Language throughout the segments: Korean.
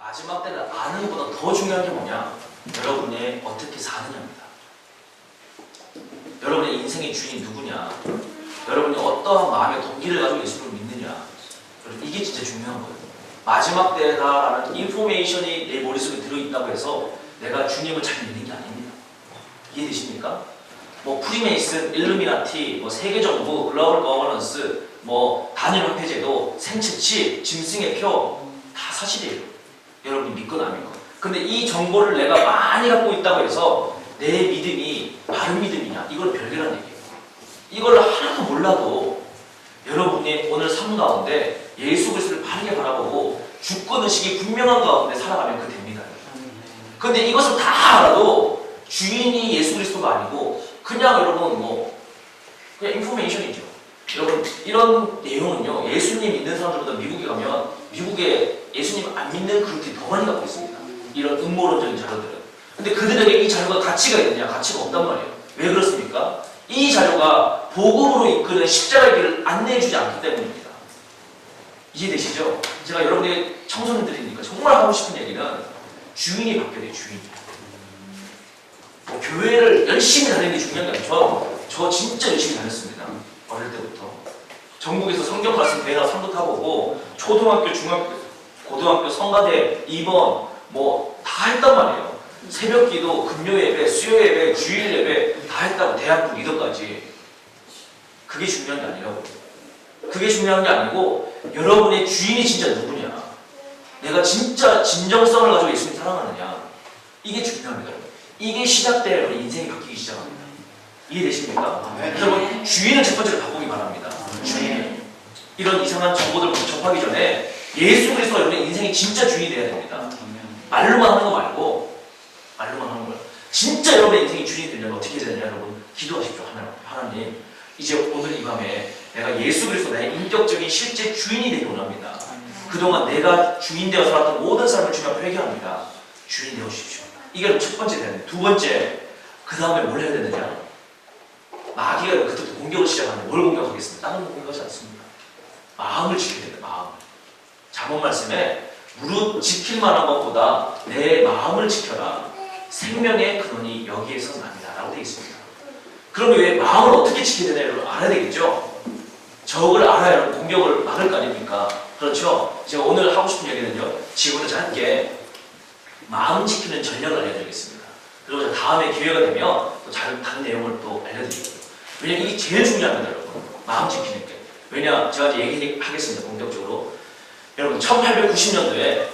마지막 때는 아는 것보다 더 중요한 게 뭐냐? 여러분이 어떻게 사느냐입니다. 여러분의 인생의 주인이 누구냐? 여러분이 어떠한 마음의 동기를 가지고 예수를 믿느냐? 이게 진짜 중요한 거예요. 마지막 때다라는 인포메이션이 내 머릿속에 들어있다고 해서 내가 주님을 잘 믿는 게 아닙니다. 이해되십니까? 뭐 프리메이슨, 일루미나티, 뭐 세계정부, 글로벌 거버넌스, 뭐 단일화폐제도, 생채치, 짐승의 표 다 사실이에요. 여러분이 믿거나 안 믿거나. 근데 이 정보를 내가 많이 갖고 있다고 해서 내 믿음이 바른 믿음이냐? 이걸 별개라는 얘기예요. 이걸 하나도 몰라도 여러분이 오늘 삶 가운데 예수 그리스도를 바르게 바라보고 주권 의식이 분명한 가운데 살아가면 그 됩니다. 근데 이것을 다 알아도 주인이 예수 그리스도가 아니고 그냥 여러분 뭐 그냥 인포메이션이죠. 여러분 이런 내용은요, 예수님 믿는 사람들보다 미국에 가면 미국에 예수님 안 믿는 그룹들이 더 많이 갖고 있습니다. 이런 음모론적인 자료들은. 근데 그들에게 이 자료가 가치가 있느냐? 가치가 없단 말이에요. 왜 그렇습니까? 이 자료가 복음으로 이끄는 십자가의 길을 안내해주지 않기 때문입니다. 이해되시죠? 제가 여러분에게 청소년들이니까 정말 하고 싶은 얘기는 주인이 바뀌어야 돼요. 주인이. 뭐 교회를 열심히 다니는 게 중요한 게 아니죠. 저 진짜 열심히 다녔습니다. 어릴 때부터. 전국에서 성경 말씀 대회나 상도 타보고 초등학교, 중학교, 고등학교, 성가대, 입원 뭐 다 했단 말이에요. 새벽 기도, 금요 예배, 수요 예배, 주일 예배 다 했다고 대학부 리더까지. 그게 중요한 게 아니라고. 그게 중요한 게 아니고 여러분의 주인이 진짜 누구냐. 내가 진짜 진정성을 가지고 예수님 사랑하느냐. 이게 중요합니다. 이게 시작돼야 여러분 인생이 바뀌기 시작합니다. 이해되십니까? 여러분 주인을 첫 번째로 바꾸기 바랍니다. 주인. 이런 이상한 정보들을 접하기 전에 예수 그리스도가 여러분의 인생의 진짜 주인이 돼야 됩니다. 말로만 하는 거 말고 말로만 하는 거예요. 진짜 여러분의 인생의 주인이 되려면 어떻게 해야 되냐 여러분? 기도하십시오. 하나님 이제 오늘 이 밤에 내가 예수 그리스도 나의 인격적인 실제 주인이 되기 원합니다. 그동안 내가 주인 되어 살았던 모든 삶을 주님 앞에 회개합니다. 주인 되어 주십시오. 이게 첫 번째 되는. 두 번째, 그 다음에 뭘 해야 되느냐? 마귀가 그때부터 공격을 시작하는데 뭘 공격하겠습니까? 다른 거 공격하지 않습니다. 마음을 지켜야 됩니다. 마음. 잠언 말씀에 무릇 지킬 만한 것보다 내 마음을 지켜라. 생명의 근원이 여기에서 납니다. 라고 되어 있습니다. 그러면 왜 마음을 어떻게 지켜야 되냐를 알아야 되겠죠? 적을 알아야 공격을 막을 거 아닙니까? 그렇죠? 제가 오늘 하고 싶은 얘기는요, 지금부터 짧게 마음 지키는 전략을 알려드리겠습니다. 그리고 제가 다음에 기회가 되면 또 다른 내용을 또 알려드리고요. 왜냐면 이게 제일 중요합니다, 여러분. 마음 지키는 게. 왜냐, 제가 이제 얘기하겠습니다, 본격적으로. 여러분, 1890년도에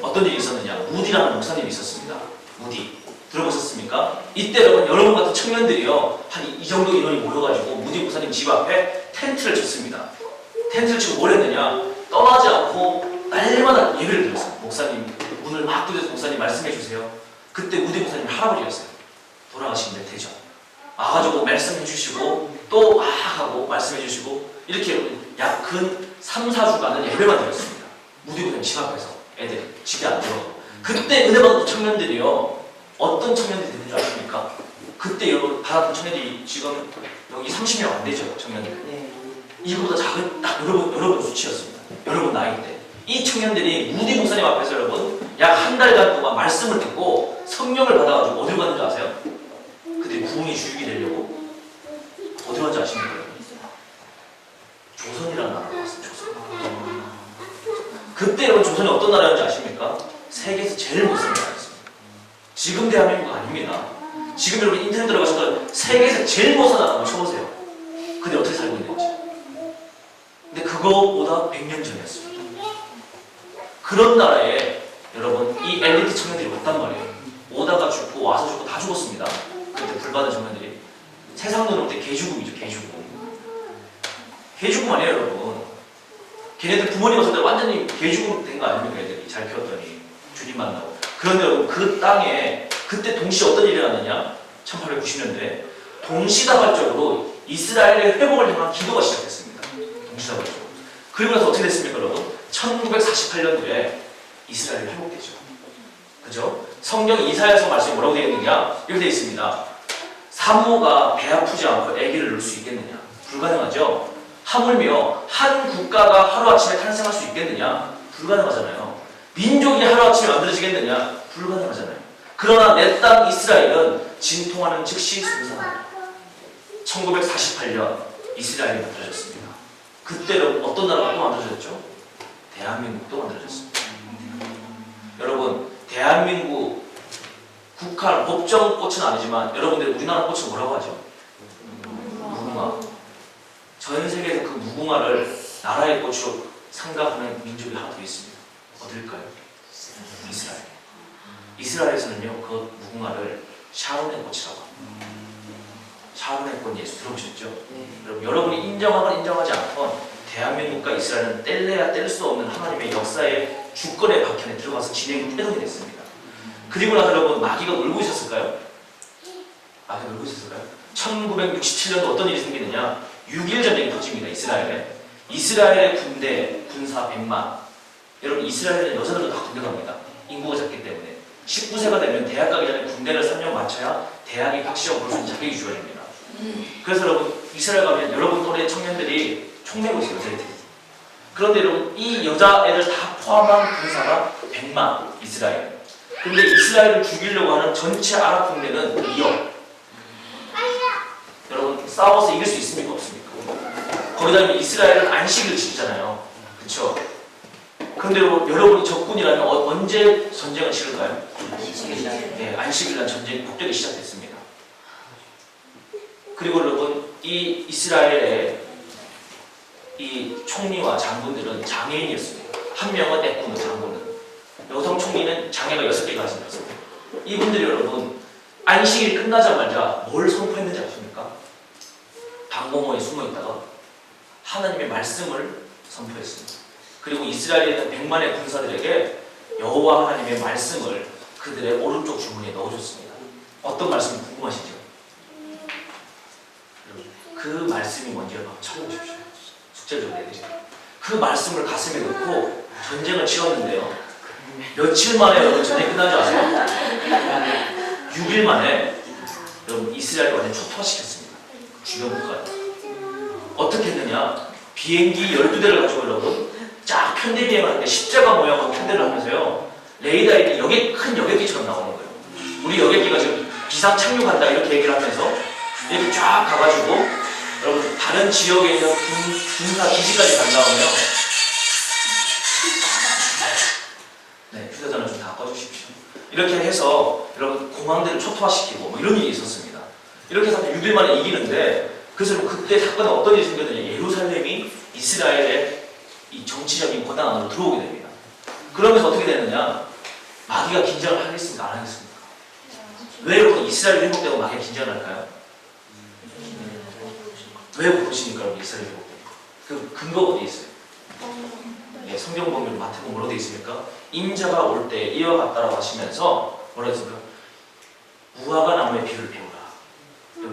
어떤 일이 있었느냐? 무디라는 목사님이 있었습니다. 무디. 들어보셨습니까? 이때 여러분 같은 청년들이요, 한 이 정도 인원이 모여가지고 무디 목사님 집 앞에 텐트를 쳤습니다. 텐트를 치고 뭘 했느냐? 떠나지 않고 날마다 예배를 드렸어요. 목사님, 문을 막 두드려서 목사님 말씀해 주세요. 그때 무디 목사님 할아버지였어요. 돌아가신 몇 해죠. 와가지고 말씀해 주시고 또 하고 말씀해 주시고 이렇게 약 근 3, 4주간은 예배만 드렸습니다. 무디 목사님 집 앞에서 애들이 집에 안 들어가고. 그때 은혜 받은 청년들이요, 어떤 청년들이 되는 줄 아십니까? 그때 여러분 받았던 청년들이 지금 여기 30명 안 되죠, 청년들. 이거보다 작은 딱 여러분 수치였습니다. 여러분 나이 때. 이 청년들이 무디 목사님 앞에서 여러분 약 한 달간 동안 말씀을 듣고 성령을 받아가지고 어디로 갔는지 아세요? 그들이 부흥의 주역이 되려고 어디로 갔는지 아십니까? 조선이라는 나라로 갔어요. 조선. 그때 여러분 조선이 어떤 나라였는지 아십니까? 세계에서 제일 못사는 나라였습니다. 지금 대한민국 아닙니다. 지금 여러분 인터넷 들어가셔서 세계에서 제일 못사는 나라 한번 쳐보세요. 근데 어떻게 살고 있는지. 근데 그거보다 100년 전이었습니다. 그런 나라에 여러분 이 엘리트 청년들이 왔단 말이에요. 오다가 죽고 와서 죽고 다 죽었습니다. 그때 불받은 청년들이. 세상 눈으로 볼 때 개죽음이죠. 개죽음. 개죽음 아니에요 여러분. 걔네들 부모님 왔을 때 완전히 개죽음 된 거 아닙니까? 애들이 잘 키웠더니 주님 만나고. 그런데 여러분 그 땅에 그때 동시에 어떤 일이 일어났느냐? 1890년대에 동시다발적으로 이스라엘의 회복을 향한 기도가 시작됐습니다. 동시다발적으로. 그리고 나서 어떻게 됐습니까 여러분? 1948년도에 이스라엘이 회복되죠. 그죠? 성경 이사야서 말씀이 뭐라고 되어 있느냐? 이렇게 되어 있습니다. 산모가 배 아프지 않고 아기를 낳을 수 있겠느냐? 불가능하죠? 하물며 한 국가가 하루아침에 탄생할 수 있겠느냐? 불가능하잖아요. 민족이 하루아침에 만들어지겠느냐? 불가능하잖아요. 그러나 내 땅 이스라엘은 진통하는 즉시 순산합니다. 1948년 이스라엘이 만들어졌습니다. 그때는 어떤 나라가 또 만들어졌죠? 대한민국도 만들어졌습니다. 여러분, 대한민국 국한 법정 꽃은 아니지만 여러분들 우리나라 꽃은 뭐라고 하죠? 무궁화. 전 세계에서 그 무궁화를 나라의 꽃으로 생각하는 민족이 하나 더 있습니다. 어딜까요? 이스라엘. 이스라엘에서는요, 그 무궁화를 샤론의 꽃이라고 합니다. 샤론의 꽃 예수 들어보셨죠? 여러분, 여러분이 인정하건 인정하지 않건 대한민국과 이스라엘은 뗄래야 뗄 수 없는 하나님의 역사의 주권의 박현에 들어가서 진행이 태동이 됐습니다. 그리고 나서 여러분, 마귀가 놀고 있었을까요? 마귀가 놀고 있었을까요? 1967년도 어떤 일이 생기느냐? 6.1 전쟁이 터집니다. 이스라엘에. 이스라엘의 군대, 군사 100만. 여러분, 이스라엘은 여자들도 다 군대 갑니다. 인구가 작기 때문에. 19세가 되면 대학 가기 전에 군대를 3년 마쳐야 대학이 확실하고 볼 수 있는 자격이 주어집니다. 그래서 여러분, 이스라엘 가면 여러분 또래 청년들이 총 메고 있어요, 여자애들이. 그런데 여러분, 이 여자애들 다 포함한 군사가 100만, 이스라엘. 근데 이스라엘을 죽이려고 하는 전체 아랍 군대는 2억. 여러분, 싸워서 이길 수 있습니까? 없습니까? 거기다 이스라엘은 안식일을 지키잖아요. 그쵸? 근데 여러분이 적군이라면 언제 전쟁을 치를까요? 네, 안식일날 전쟁 폭격이 시작됐습니다. 그리고 여러분, 이 이스라엘의 이 총리와 장군들은 장애인이었습니다. 한 명은 내꾸는 장군은. 여성 총리는 장애가 6개가 가진 거였습니다. 이분들이 여러분, 안식일이 끝나자마자 뭘 선포했는지 아십니까? 방공호에 숨어있다가 하나님의 말씀을 선포했습니다. 그리고 이스라엘에 있는 100만의 군사들에게 여호와 하나님의 말씀을 그들의 오른쪽 주머니에 넣어줬습니다. 어떤 말씀이 궁금하시죠? 그 말씀이 뭔지를 한번 찾아보십시오. 숙제를 좀 내드릴게요. 그 말씀을 가슴에 넣고 전쟁을 치렀는데요. 며칠 만에 여러분 전쟁이 끝난 줄 아세요? 6일 만에 여러분 이스라엘을 완전 초토화시켰습니다. 주변 국가에. 어떻게 했느냐? 비행기 12대를 가지고 여러분 쫙 편대 비행을 하는데 십자가 모양으로 편대를 하면서요. 레이더에 큰 여객기처럼 나오는 거예요. 우리 여객기가 지금 비상 착륙한다 이렇게 얘기를 하면서 이렇게 쫙 가가지고 여러분 다른 지역에 있는 군사 기지까지 간 다음에요. 네, 휴대전화 좀 다 꺼주십시오. 이렇게 해서 여러분 공항들을 초토화시키고 뭐 이런 일이 있었습니다. 이렇게 해서 6일 만에 이기는데 그래서 그때 사건에 어떤 일이 생겼느냐? 예루살렘이 이스라엘의 이 정치적인 권한 안으로 들어오게 됩니다. 그러면서 어떻게 되느냐? 마귀가 긴장을 하겠습니까? 안 하겠습니까? 왜 여러분 이스라엘이 회복되고 마귀가 긴장을 할까요? 왜 그러십니까? 이스라엘이 회복되고 그 근거가 어디 있어요? 네, 성경 보면 마태복음 뭐라고 되어 있습니까? 인자가 올 때 이와 같다라고 하시면서 뭐라고 했습니까? 무화과 나무의 비를 배우라.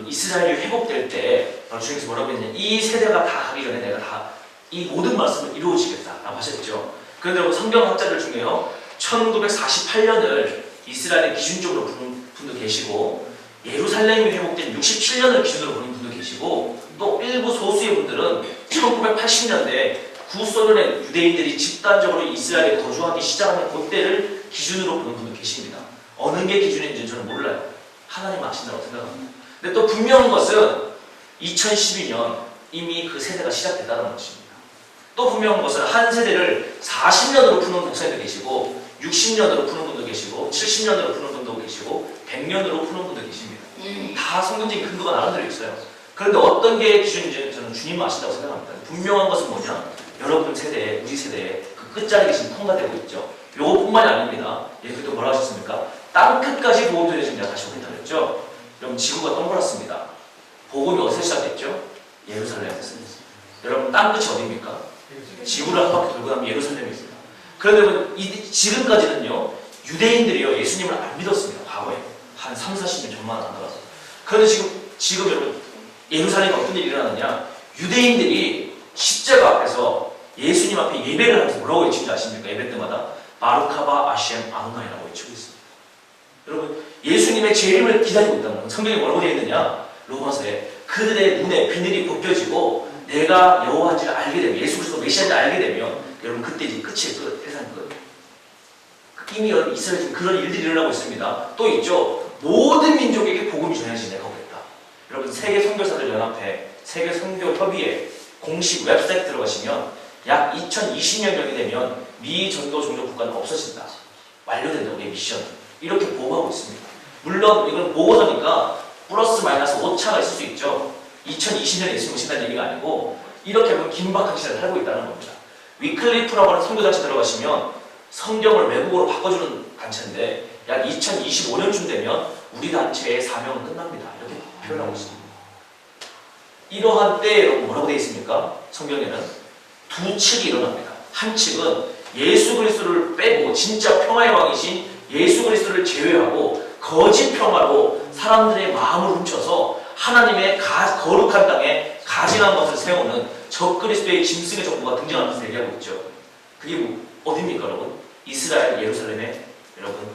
이스라엘이 회복될 때 주님께서 뭐라고 했냐면 이 세대가 다 가기 전에 내가 다 이 모든 말씀을 이루어지겠다라고 하셨죠. 그런데 성경학자들 중에요 1948년을 이스라엘의 기준적으로 보는 분도 계시고 예루살렘이 회복된 67년을 기준으로 보는 분도 계시고 또 일부 소수의 분들은 1980년대 구소련의 유대인들이 집단적으로 이스라엘에 거주하기 시작하는 그때를 기준으로 보는 분도 계십니다. 어느 게 기준인지는 저는 몰라요. 하나님 아신다고 생각합니다. 근데 또 분명한 것은 2012년 이미 그 세대가 시작됐다는 것입니다. 또 분명한 것은 한 세대를 40년으로 푸는 목사님도 계시고 60년으로 푸는 분도 계시고 70년으로 푸는 분도 계시고 100년으로 푸는 분도 계십니다. 다 성경적인 근거가 나름대로 있어요. 그런데 어떤 게 기준인지 저는 주님만 아신다고 생각합니다. 분명한 것은 뭐냐? 여러분 세대에, 우리 세대에 그 끝자리가 지금 통과되고 있죠. 요것뿐만이 아닙니다. 예수님도 뭐라고 하셨습니까? 땅끝까지 복음 전해진다 다시 오겠다 그랬죠. 여러분 지구가 동그랗습니다. 복음이 어디서 시작됐죠? 예루살렘에서. 여러분 땅끝이 어디입니까? 지구를 한 바퀴 돌고 나면 예루살렘이 있습니다. 그런데 지금까지는요 유대인들이요 예수님을 안 믿었습니다. 과거에 한 3, 40년 전만 하더라도. 그런데 지금 여러분 예루살렘에 어떤 일이 일어나느냐? 유대인들이 십자가 앞에서 예수님 앞에 예배를 하면서 뭐라고 외치는지 아십니까? 예배 때마다 바루카바 아시엠 아누나이라고 외치고 있습니다. 여러분 예수님의 재림을 기다리고 있다는 거예요. 성경에 뭐라고 되어 있느냐? 로마서에 그들의 눈에 비늘이 벗겨지고 내가 여호와인지를 알게 되면 예수 그리스도 메시아인지를 알게 되면 여러분 그때 이제 끝이에요. 끝. 세상 끝. 이미 여러분 이스라엘에 지금 그런 일들이 일어나고 있습니다. 또 있죠. 모든 민족에게 복음이 전해지는 내가 오겠다. 여러분 세계 선교사들 연합회, 세계 선교 협의회 공식 웹사이트 들어가시면 약 2020년경이 되면 미 전도 종교 국가는 없어진다. 완료된다 우리의 미션. 이렇게 보고하고 있습니다. 물론 이건 보고서니까 플러스 마이너스 오차가 있을 수 있죠. 2020년에 예수님 오신다는 얘기가 아니고 이렇게 보면 긴박한 시대를 살고 있다는 겁니다. 위클리프라고 하는 선교단체 들어가시면 성경을 외국어로 바꿔주는 단체인데 약 2025년쯤 되면 우리 단체의 사명은 끝납니다. 이렇게 표현하고 있습니다. 이러한 때에 뭐라고 되어 있습니까? 성경에는 두 측이 일어납니다. 한 측은 예수 그리스도를 빼고 진짜 평화의 왕이신 예수 그리스도를 제외하고 거짓 평화로 사람들의 마음을 훔쳐서 하나님의 거룩한 땅에 가증한 것을 세우는 적그리스도의 짐승의 정부가 등장하는 것을 얘기하고 있죠. 그게 어디입니까 여러분? 이스라엘 예루살렘에 여러분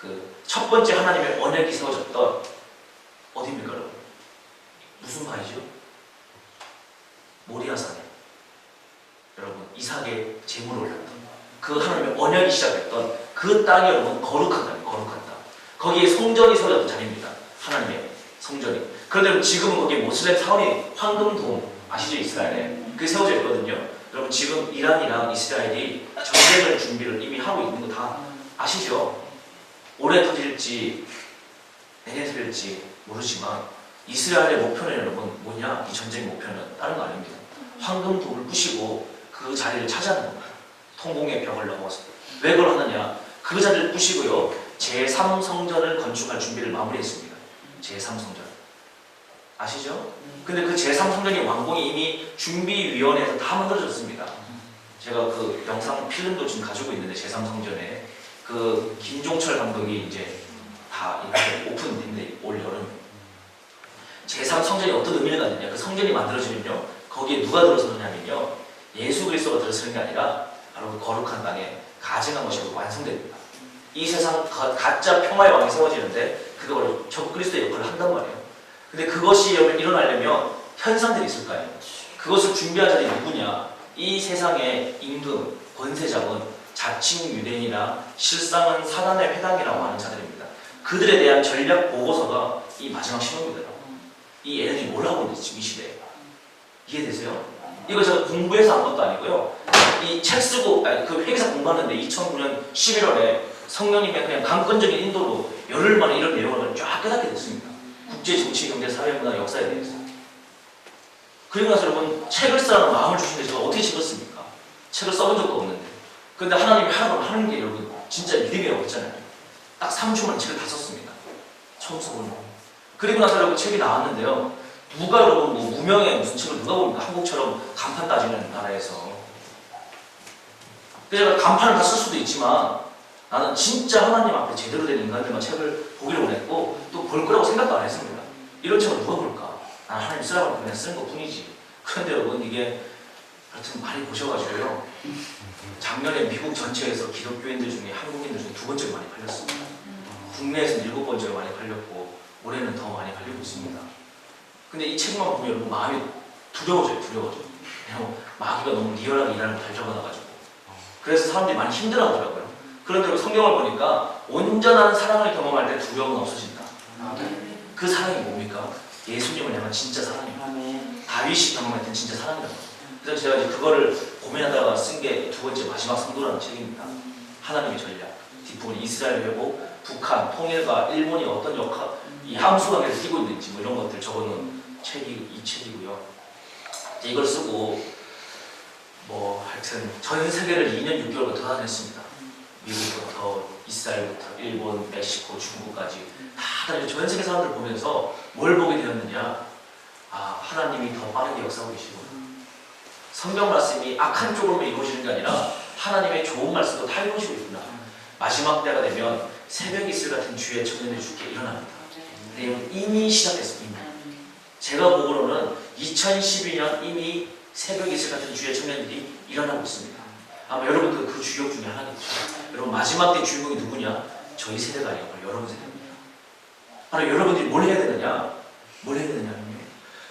그 첫 번째 하나님의 언약이 세워졌던 어디입니까 여러분? 무슨 바위죠? 모리아산에 여러분 이삭의 제물을 올렸던 그 하나님의 언약이 시작했던 그 땅이 여러분 거룩한 땅이에요. 거룩한 땅. 거기에 성전이 세워졌던 자리입니다. 하나님의 성전이. 그런데 지금은 거기에 모슬렘 사원이 황금돔 아시죠? 이스라엘에 그게 세워져 있거든요. 여러분 지금 이란이랑 이스라엘이 전쟁을 준비를 이미 하고 있는 거 다 아시죠? 올해 터질지 내년 터질지 모르지만 이스라엘의 목표는 여러분 뭐냐? 이 전쟁의 목표는 다른 거 아닙니다. 황금돔을 부시고 그 자리를 차지하는 겁니다. 통공의 벽을 넘어서. 왜 그걸 하느냐? 그 자리를 부시고요. 제3성전을 건축할 준비를 마무리했습니다. 제3성전. 아시죠? 근데 그 제3성전의 완공이 이미 준비위원회에서 다 만들어졌습니다. 제가 그 영상 필름도 지금 가지고 있는데 제3성전에 그 김종철 감독이 이제 다 이렇게 오픈된데 올 여름 제3성전이 어떤 의미를 갖느냐? 그 성전이 만들어지면요. 거기에 누가 들어서느냐면요. 예수 그리스도가 들어서는 게 아니라 바로 그 거룩한 땅에 가증한 것이 완성됩니다. 이 세상 가짜 평화의 왕이 세워지는데 그가 바로 적그리스도의 역할을 한단 말이에요. 근데 그것이 일어나려면 현상들이 있을까요? 그것을 준비한 자들이 누구냐? 이 세상의 임금, 권세자은 자칭 유대인이나 실상은 사단의 회당이라고 하는 자들입니다. 그들에 대한 전략 보고서가 이 마지막 신호입니다. 이 애들이 뭘 하고 있는지 지금 이 시대에. 이해되세요? 이거 제가 공부해서 한 것도 아니고요. 이 책 쓰고 그 회계사 공부하는데 2009년 11월에 성령님의 그냥 강권적인 인도로 열흘 만에 이런 내용을 쫙 깨닫게 됐습니다. 국제, 정치, 경제, 사회, 문화, 역사에 대해서. 그리고 나서 여러분 책을 쓰라는 마음을 주신데 제가 어떻게 책을 씁니까? 책을 써본 적도 없는데. 근데 하나님이 하는 게 여러분 진짜 믿음이라고 했잖아요. 딱 3주 만에 책을 다 썼습니다. 처음 써보는 거. 그리고 나서 여러분 책이 나왔는데요. 누가 여러분 뭐 무명의 무슨 책을 누가 봅니까? 한국처럼 간판 따지는 나라에서. 그래서 제가 간판을 다 쓸 수도 있지만 나는 진짜 하나님 앞에 제대로 된 인간들만 책을 보기를 원했고 또 볼 거라고 생각도 안 했습니다. 이런 책을 누가 볼까? 난 하나님 쓰라고 그냥 쓰는 것 뿐이지. 그런데 여러분 이게 하여튼 많이 보셔가지고요. 작년에 미국 전체에서 기독교인들 중에 한국인들 중에 2번째로 많이 팔렸습니다. 국내에서는 7번째로 많이 팔렸고 올해는 더 많이 팔리고 있습니다. 근데 이 책만 보면 여러분 마음이 두려워져요. 그냥 마귀가 너무 리얼하게 일하는 걸 잘 적어놔가지고. 그래서 사람들이 많이 힘들어하더라고요. 그런데 성경을 보니까 온전한 사랑을 경험할 때 두려움은 없어진다. 그 사랑이 뭡니까? 예수님을 향한 진짜 사랑입니다. 다윗이 경험했던 진짜 사랑이라고. 그래서 제가 이제 그거를 고민하다가 쓴 게 2번째 마지막 성도라는 책입니다. 하나님의 전략. 뒷부분 이스라엘 회복, 북한, 통일과 일본이 어떤 역할, 이 함수관계를 띄고 있는지 뭐 이런 것들 적어놓은 책이 이 책이고요. 이걸 쓰고 뭐 하여튼 전 세계를 2년 6개월간 돌아다녔습니다. 미국부터 이스라엘부터 일본, 멕시코, 중국까지 다 전 세계 사람들 보면서 뭘 보게 되었느냐? 아, 하나님이 더 빠르게 역사하고 계시구나. 성경 말씀이 악한 쪽으로만 이루어지는 게 아니라 하나님의 좋은 말씀도 다 이루어지고 있구나. 마지막 때가 되면 새벽 이슬 같은 주의 청년들이 주께 일어납니다. 근데 이미 시작됐습니다. 제가 보고로는 2012년 이미 새벽 이슬 같은 주의 청년들이 일어나고 있습니다. 아마 여러분도 그 주역 중에 하나겠죠. 여러분 마지막 때 주인공이 누구냐? 저희 세대가 아니고 여러분 세대입니다. 바로 여러분들이 뭘 해야 되느냐? 뭘 해야 되느냐면요.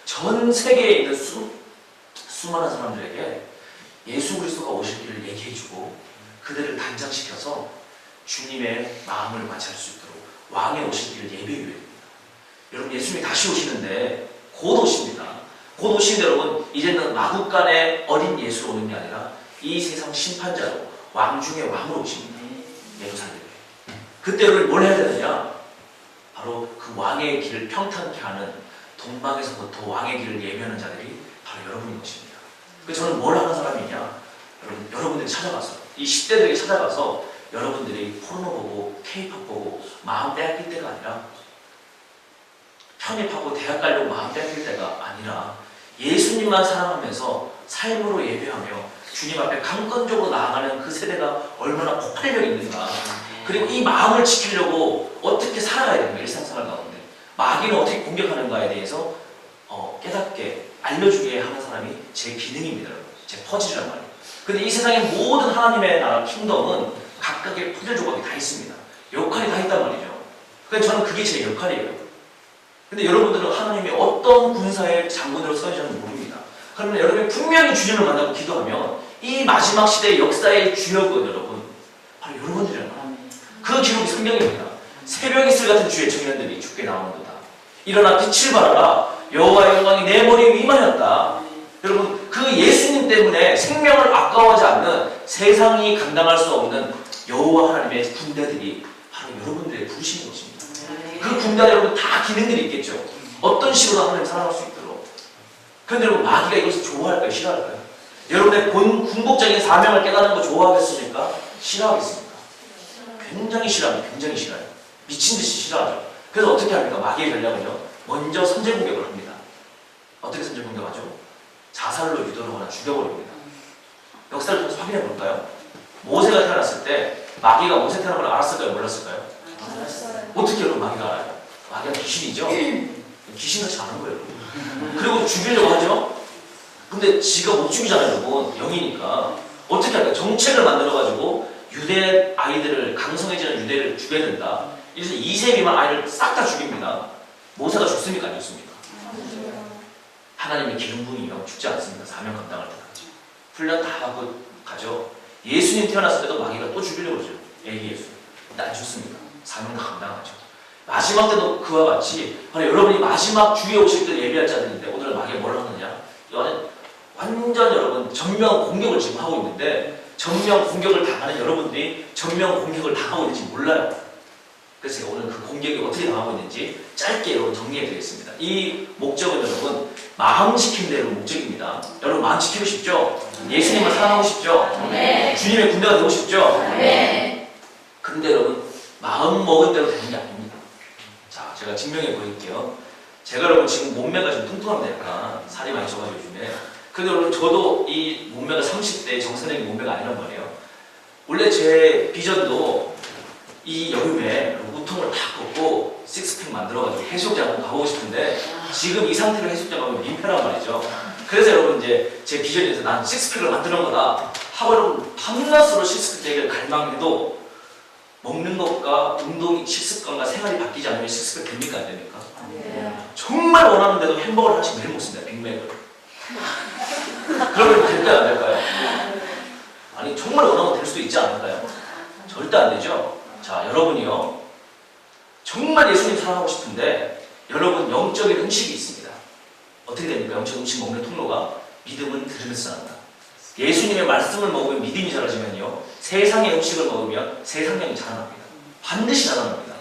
전 세계에 있는 수많은 사람들에게 예수 그리스도가 오실 길을 얘기해주고 그들을 단장시켜서 주님의 마음을 맞이할 수 있도록 왕의 오실 길을 예배해야 됩니다. 여러분 예수님이 다시 오시는데 곧 오십니다. 곧 오시는데 여러분 이제는 마국간의 어린 예수로 오는 게 아니라 이 세상 심판자로 왕 중의 왕으로 오십니다. 예루살렘에. 그때 여러분 뭘 해야 되느냐? 바로 그 왕의 길을 평탄케 하는 동방에서부터 왕의 길을 예배하는 자들이 바로 여러분인 것입니다. 그래서 저는 뭘 하는 사람이냐? 여러분들이 찾아가서 이 10대들에게 찾아가서 여러분들이 포르노 보고 케이팝 보고 마음 빼앗길 때가 아니라 편입하고 대학 가려고 마음 빼앗길 때가 아니라 예수님만 사랑하면서 삶으로 예배하며 주님 앞에 강건적으로 나아가는 그 세대가 얼마나 폭발력이 있는가. 그리고 이 마음을 지키려고 어떻게 살아가야 되는가. 일상생활 가운데 마귀는 어떻게 공격하는가에 대해서 깨닫게 알려주게 하는 사람이 제 기능입니다. 제 퍼즐이란 말이에요. 근데 이 세상의 모든 하나님의 나라 킹덤은 각각의 퍼즐 조각이 다 있습니다. 역할이 다 있단 말이죠. 그래서 저는 그게 제 역할이에요. 근데 여러분들은 하나님이 어떤 군사의 장군으로 서주는지 모릅니다. 그러면 여러분이 분명히 주님을 만나고 기도하면 이 마지막 시대의 역사의 주역은 여러분 바로 여러분들이란 그 기록이 성경입니다. 새벽 이슬 같은 주의 청년들이 죽게 나오는도다. 일어나 빛을 발하라. 여호와의 영광이 내 머리 위에 임하였다. 여러분 그 예수님 때문에 생명을 아까워하지 않는 세상이 감당할 수 없는 여호와 하나님의 군대들이 바로 여러분들의 부르시는 것입니다. 그 군대 안에 여러분 다 기능들이 있겠죠. 어떤 식으로 하나님 사랑할 수 있도록. 그런데 여러분 마귀가 이것을 좋아할까요? 싫어할까요? 여러분의 궁극적인 사명을 깨닫는 거 좋아하겠습니까? 싫어하겠습니까? 굉장히 싫어합니다. 굉장히 싫어요. 미친 듯이 싫어하죠. 그래서 어떻게 합니까? 마귀의 전략은요. 먼저 선제 공격을 합니다. 어떻게 선제 공격하죠? 자살로 유도를 하거나 죽여버립니다. 역사를 통해서 확인해 볼까요? 모세가 태어났을 때 마귀가 모세 태어난 걸 알았을까요? 몰랐을까요? 어떻게 여러분 마귀가 알아요? 마귀가 귀신이죠? 귀신같이 아는 거예요. 그리고 죽이려고 하죠? 근데 지가 못 죽이잖아요, 여러분. 영이니까. 어떻게 할까요? 정책을 만들어가지고 유대 아이들을, 강성해지는 유대를 죽여야 된다. 그래서 2세 미만 아이를 싹 다 죽입니다. 모세가 죽습니까? 안 죽습니까? 하나님의 기름부이며 죽지 않습니다. 사명 감당할 때까지. 훈련 다 하고 가죠. 예수님 태어났을 때도 마귀가 또 죽이려고 그러죠. 애기 예수. 근데 안 죽습니다. 사명 다 감당하죠. 마지막 때도 그와 같이 바로 여러분이 마지막 주에 오실 때 예배할 자들인데 오늘 마귀가 뭘 하느냐? 이거는 완전 여러분 전면 공격을 지금 하고 있는데 전면 공격을 당하는 여러분들이 전면 공격을 당하고 있는지 몰라요. 그래서 제가 오늘 그 공격이 어떻게 당하고 있는지 짧게 여러분 정리해 드리겠습니다. 이 목적은 여러분 마음 지키는 데 목적입니다. 여러분 마음 지키고 싶죠? 예수님을 사랑하고 싶죠? 네. 주님의 군대가 되고 싶죠? 네. 근데 여러분 마음 먹은 대로 되는 게 아닙니다. 자, 제가 증명해 보일게요. 제가 여러분 지금 몸매가 좀 뚱뚱합니다. 약간 살이 많이 쪄가지고 요즘에. 근데 여러분 저도 이 몸매가 30대 정상적인 몸매가 아니란 말이에요. 원래 제 비전도 이 여름에 우통을 다 걷고 식스팩 만들어가지고 해수욕장 한번 가보고 싶은데 지금 이 상태로 해수욕장 가면 민폐란 말이죠. 그래서 여러분 이제 제 비전에서 난 식스팩을 만드는 거다 하고 여러분 밤낮으로 식스팩 되기를 갈망해도 먹는 것과 운동 식습관과 생활이 바뀌지 않으면 식스팩 됩니까? 안 됩니까? 네. 정말 원하는데도 햄버거를 하나씩 매일 먹습니다. 빅맥을. 그러면 될까요? 안 될까요? 아니 정말 원하면 될 수 있지 않을까요? 절대 안 되죠? 자, 여러분이요. 정말 예수님 사랑하고 싶은데 여러분 영적인 음식이 있습니다. 어떻게 됩니까? 영적 음식 먹는 통로가 믿음은 들으면서 자란다. 예수님의 말씀을 먹으면 믿음이 자라지면요. 세상의 음식을 먹으면 새 생명이 자라납니다. 반드시 자라납니다.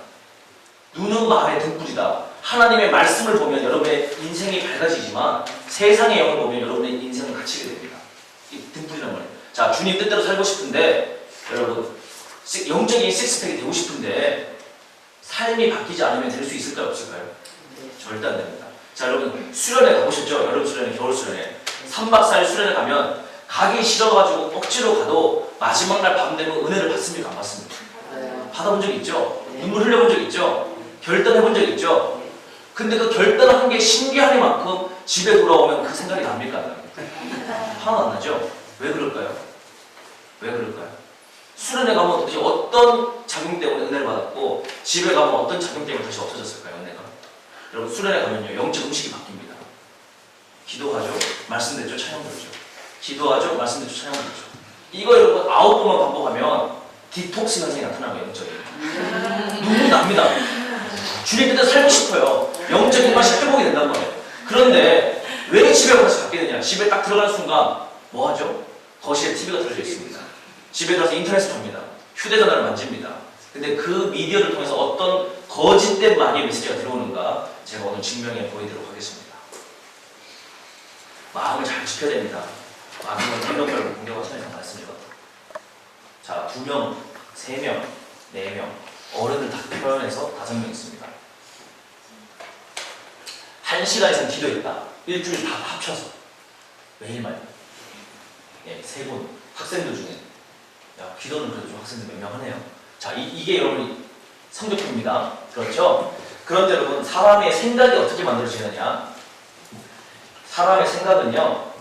눈은 마음의 등불이다. 하나님의 말씀을 보면 여러분의 인생이 밝아지지만 세상의 영을 보면 여러분의 인생은 갇히게 됩니다. 이 등불이란 말이에요. 자, 주님 뜻대로 살고 싶은데 여러분 영적인 식스팩이 되고 싶은데 삶이 바뀌지 않으면 될 수 있을까요? 없을까요? 절대 안 됩니다. 자, 여러분 수련회 가보셨죠? 여름 수련회, 겨울 수련회. 3박 4일 수련회 가면 가기 싫어가지고 억지로 가도 마지막 날 밤 되면 은혜를 받습니까? 안 받습니까? 받아본 적 있죠? 눈물 흘려본 적 있죠? 결단해본 적 있죠? 근데 그 결단한 게 신기하니만큼 집에 돌아오면 그 생각이 납니까? 안 납니까? 하나도 안 나죠? 왜 그럴까요? 왜 그럴까요? 수련회 가면 도대체 어떤 작용 때문에 은혜를 받았고 집에 가면 어떤 작용 때문에 다시 없어졌을까요? 은혜가? 여러분 수련회 가면요 영적 음식이 바뀝니다. 기도하죠? 말씀 듣죠? 찬양 부르죠. 기도하죠? 말씀 듣죠? 찬양 부르죠. 이거 여러분 9번만 반복하면 디톡스 현상이 나타나는 거예요. 영적인. 누구나 압니다. 주님 뜻대로 살고 싶어요. 영적인 맛이 회복이 된단 말이에요. 그런데 왜 집에 가서 바뀌느냐? 집에 딱 들어가는 순간 뭐 하죠? 거실에 TV가 틀어져 있습니다. 집에 들어가서 인터넷을 봅니다. 휴대전화를 만집니다. 근데 그 미디어를 통해서 어떤 거짓된 마귀의 메시지가 들어오는가 제가 오늘 증명해 보이도록 하겠습니다. 마음을 잘 지켜야 됩니다. 마음은 대명별로 공격과 선에서 말씀드렸다. 자, 2명, 3명, 4명 어른을 다 표현해서 5명 있습니다. 1시간 이상 기도했다. 일주일 다 합쳐서 매일만. 예, 3분 학생들 중에 야, 기도는 그래도 좀 학생들 몇 명 하네요. 자, 이게 여러분이 성적표입니다. 그렇죠? 그런데 여러분 사람의 생각이 어떻게 만들어지느냐? 사람의 생각은요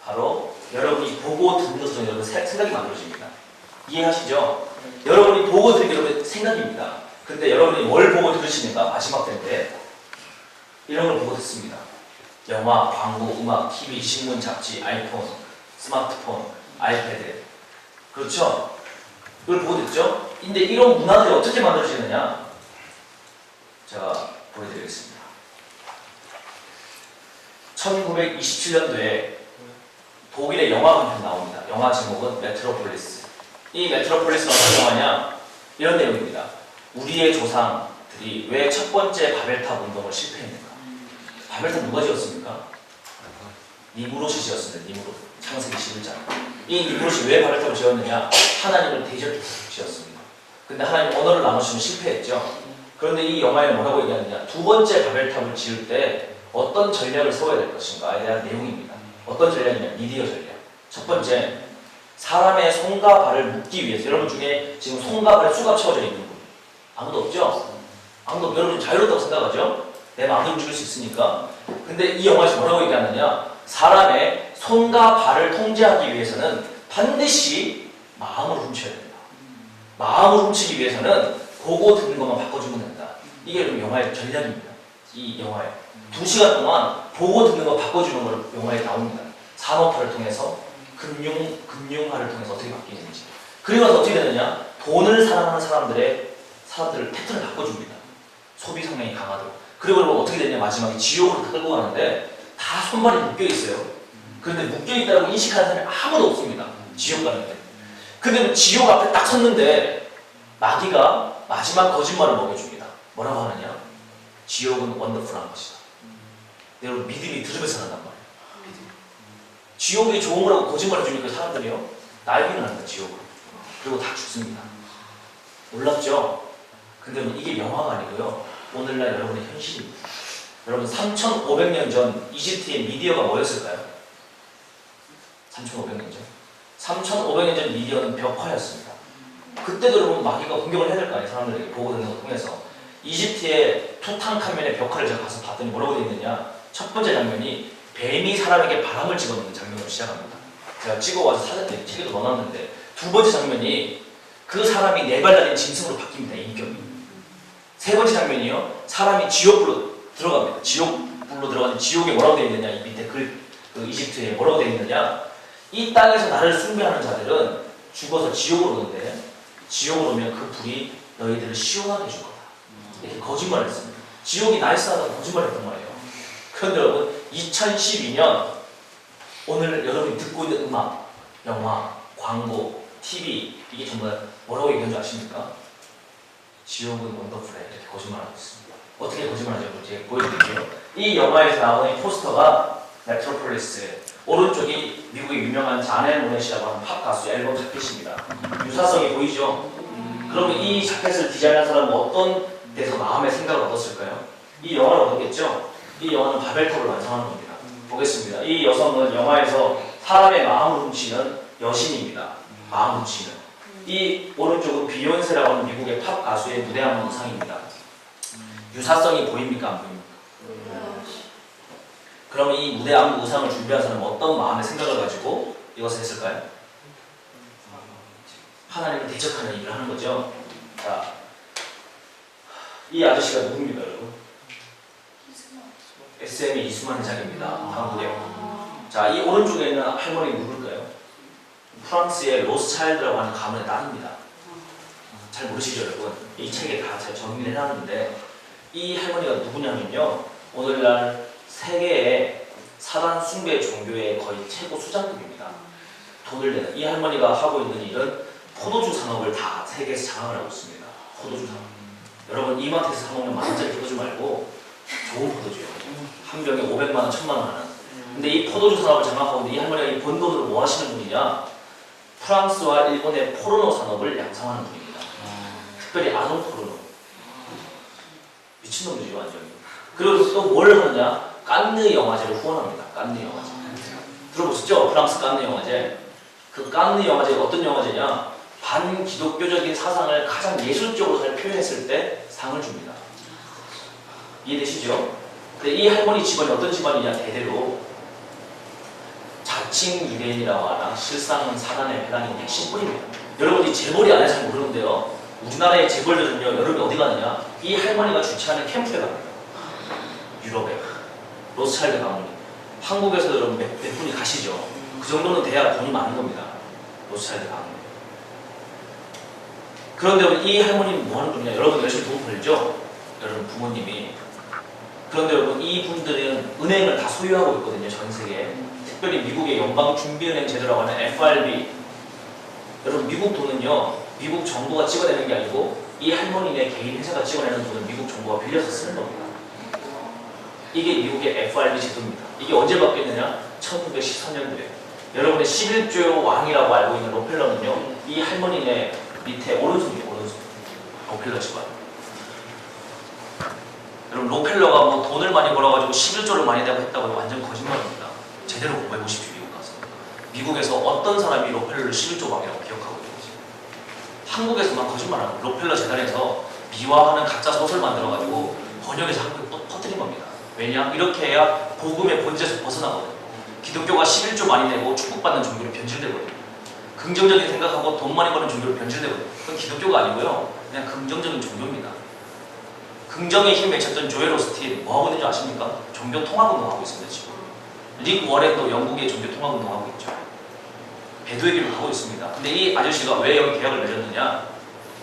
바로 여러분이 보고 듣는 것으로 여러분 생각이 만들어집니다. 이해하시죠? 여러분이 보고 듣는 게 여러분의 생각입니다. 근데 여러분이 뭘 보고 들으시는가? 마지막 때인데 이런 걸 보고 듣습니다. 영화, 광고, 음악, TV, 신문, 잡지, 아이폰, 스마트폰, 아이패드. 그렇죠? 이걸 보고 듣죠? 근데 이런 문화들이 어떻게 만들어지느냐? 제가 보여드리겠습니다. 1927년도에 독일의 영화 한 편 나옵니다. 영화 제목은 메트로폴리스. 이 메트로폴리스는 어떤 영화냐? 이런 내용입니다. 우리의 조상들이 왜 첫 번째 바벨탑 운동을 실패했는가? 바벨탑 누가 지었습니까? 니무롯이 지었습니다. 니무롯. 창세기 11장. 이 니무롯이 왜 바벨탑을 지었느냐? 하나님을 대적해서 지었습니다. 근데 하나님 언어를 나누시면 실패했죠. 그런데 이 영화에 뭐라고 얘기하느냐? 두 번째 바벨탑을 지을 때 어떤 전략을 세워야 될 것인가에 대한 내용입니다. 어떤 전략이냐? 미디어 전략. 첫 번째, 사람의 손과 발을 묶기 위해서. 여러분 중에 지금 손과 발에 수갑 채워져 있는 분 아무도 없죠? 아무도 없죠? 여러분 자유롭다고 생각하죠? 내 마음대로 움직일 수 있으니까. 근데 이 영화에서 뭐라고 얘기하느냐? 사람의 손과 발을 통제하기 위해서는 반드시 마음을 훔쳐야 된다. 마음을 훔치기 위해서는 보고 듣는 것만 바꿔주면 된다. 이게 여러분 영화의 전략입니다. 이 영화에 2시간 동안 보고 듣는 거 바꿔주는 걸 영화에 나옵니다. 산업화를 통해서 금융화를 통해서 어떻게 바뀌는지. 그리고 나서 어떻게 되느냐? 돈을 사랑하는 사람들을 패턴을 바꿔줍니다. 소비 성향이 강하도록. 그리고 여러분 어떻게 되냐? 마지막에 지옥으로 끌고 가는데 다 손발이 묶여 있어요. 그런데 묶여 있다고 인식하는 사람이 아무도 없습니다. 지옥 가는데. 근데 지옥 앞에 딱 섰는데 마귀가 마지막 거짓말을 먹여줍니다. 뭐라고 하느냐? 지옥은 원더풀한 것이다. 여러분 믿음이 들으면서 산단 말이에요. 지옥이 좋은 거라고 거짓말 해주니까 사람들이요 날기는 합니다. 지옥으로. 그리고 다 죽습니다. 놀랍죠? 근데 이게 영화가 아니고요 오늘날 여러분의 현실입니다. 여러분 3,500년 전 이집트의 미디어가 뭐였을까요? 3,500년 전 3,500년 전 미디어는 벽화였습니다. 그때도 여러분 마귀가 공격을 해야 될 거 아니에요. 사람들에게 보고 듣는 걸 통해서. 이집트의 투탕카멘의 벽화를 제가 가서 봤더니 뭐라고 되어 있느냐? 첫 번째 장면이 뱀이 사람에게 바람을 집어넣는 장면으로 시작합니다. 제가 찍어와서 사진 책에도 넣어놨는데 두 번째 장면이 그 사람이 네발 달린 짐승으로 바뀝니다. 인격이. 세 번째 장면이요. 사람이 지옥불로 들어갑니다. 지옥불로 들어가는 지옥에 뭐라고 되어 있느냐? 이 밑에 그 이집트에 뭐라고 되어 있느냐? 이 땅에서 나를 숭배하는 자들은 죽어서 지옥으로 오는데 지옥으로 오면 그 불이 너희들을 시원하게 해줄 거다. 이렇게 거짓말을 했습니다. 지옥이 나이스하다고 거짓말을 했단 말이에요. 그런데 여러분 2012년 오늘 여러분이 듣고 있는 음악, 영화, 광고, TV 이게 전부 다 뭐라고 얘기하는 줄 아십니까? 지옥은 원더풀해 이렇게 거짓말하고 있습니다. 어떻게 거짓말하죠? 제가 보여드릴게요. 이 영화에서 나오는 이 포스터가 메트로폴리스, 오른쪽이 미국의 유명한 자네 모넷이라고 하는 팝 가수 앨범 자켓입니다. 유사성이 보이죠? 그러면 이 자켓을 디자인한 사람은 어떤 데서 마음의 생각을 얻었을까요? 이 영화를 얻었겠죠? 이 영화는 바벨탑을 완성하는 겁니다. 보겠습니다. 이 여성은 영화에서 사람의 마음을 훔치는 여신입니다. 마음을 훔치는. 이 오른쪽은 비욘세라고 하는 미국의 팝 가수의 무대 안무 의상입니다. 유사성이 보입니까? 안 보입니까? 그럼 이 무대 안무 의상을 준비한 사람은 어떤 마음의 생각을 가지고 이것을 했을까요? 하나님을 대적하는 일을 하는 거죠. 자, 이 아저씨가 누굽니까, 여러분? SM의 이수만 회장입니다. 다음 보게요. 자, 이 오른쪽에 있는 할머니 누굴까요? 프랑스의 로스차일드라고 하는 가문의 딸입니다. 잘 모르시죠 여러분? 이 책에 다 제가 정리를 해놨는데 이 할머니가 누구냐면요, 오늘날 세계의 사단 숭배 종교의 거의 최고 수장급입니다. 돈을 내는 이 할머니가 하고 있는 일은 포도주 산업을 다 세계에서 장악을 하고 있습니다. 포도주 산업. 여러분 이마트에서 사먹는 만원짜리 포도주 말고 좋은 포도주요. 한 병에 500만 원, 1000만 원 하는. 근데 이 포도주 산업을 장악하고 있는데 이 할머니가 이 번 돈으로 뭐 하시는 분이냐? 프랑스와 일본의 포르노 산업을 양성하는 분입니다. 특별히 아동 포르노. 미친놈들이죠 완전히. 그리고 또 뭘 하느냐? 깐느 영화제를 후원합니다. 깐느 영화제. 들어보셨죠? 프랑스 깐느 영화제. 그 깐느 영화제가 어떤 영화제냐? 반기독교적인 사상을 가장 예술적으로 잘 표현했을 때 상을 줍니다. 이해되시죠? 근데 이 할머니 집안이 어떤 집안이냐? 대대로 자칭 유대인이라고 하나 실상은 사단의 회당의 핵심 뿌리입니다. 여러분이 재벌이 안 해서 잘 모르는데요, 우리나라의 재벌들은요, 여러분이 어디 가느냐? 이 할머니가 주최하는 캠프에 갑니다. 유럽에 로스차일드 가문이. 한국에서 여러분 몇 분이 가시죠? 그 정도는 돼야 돈이 많은 겁니다. 로스차일드 가문. 그런데 이 할머니는 뭐 하는 분이냐? 여러분 열심히 돈 벌죠? 여러분 부모님이. 그런데 여러분 이분들은 은행을 다 소유하고 있거든요. 전 세계에. 특별히 미국의 연방준비은행 제도라고 하는 FRB. 여러분 미국 돈은요, 미국 정부가 찍어내는 게 아니고 이 할머니네 개인 회사가 찍어내는 돈을 미국 정부가 빌려서 쓰는 겁니다. 이게 미국의 FRB 제도입니다. 이게 언제 바뀌었느냐? 1914년도에. 여러분의 11조 왕이라고 알고 있는 록펠러는요, 이 할머니네 밑에 오른손이에요. 오른손. 록펠러 집안. 여러분 록펠러가 뭐 돈을 많이 벌어가지고 11조를 많이 내고 했다고 완전 거짓말입니다. 제대로 공부해보십시오. 미국 가서. 미국에서 어떤 사람이 록펠러를 11조 왕이라고 기억하고 있는지. 한국에서만 거짓말하고 록펠러 재단에서 미화하는 가짜 소설 만들어가지고 번역해서 한국에 퍼뜨린 겁니다. 왜냐? 이렇게 해야 복음의 본질에서 벗어나거든요. 기독교가 11조 많이 내고 축복받는 종교로 변질되거든요. 긍정적인 생각하고 돈 많이 버는 종교로 변질되거든요. 그건 기독교가 아니고요, 그냥 긍정적인 종교입니다. 긍정의 힘에 쳤던 조엘 오스틴 뭐 하고 있는지 아십니까? 종교 통합운동 하고 있습니다. 지금 릭 워렌도 영국의 종교 통합운동 하고 있죠. 배도의 길을 가고 있습니다. 근데 이 아저씨가 왜 여기 계약을 맺었느냐?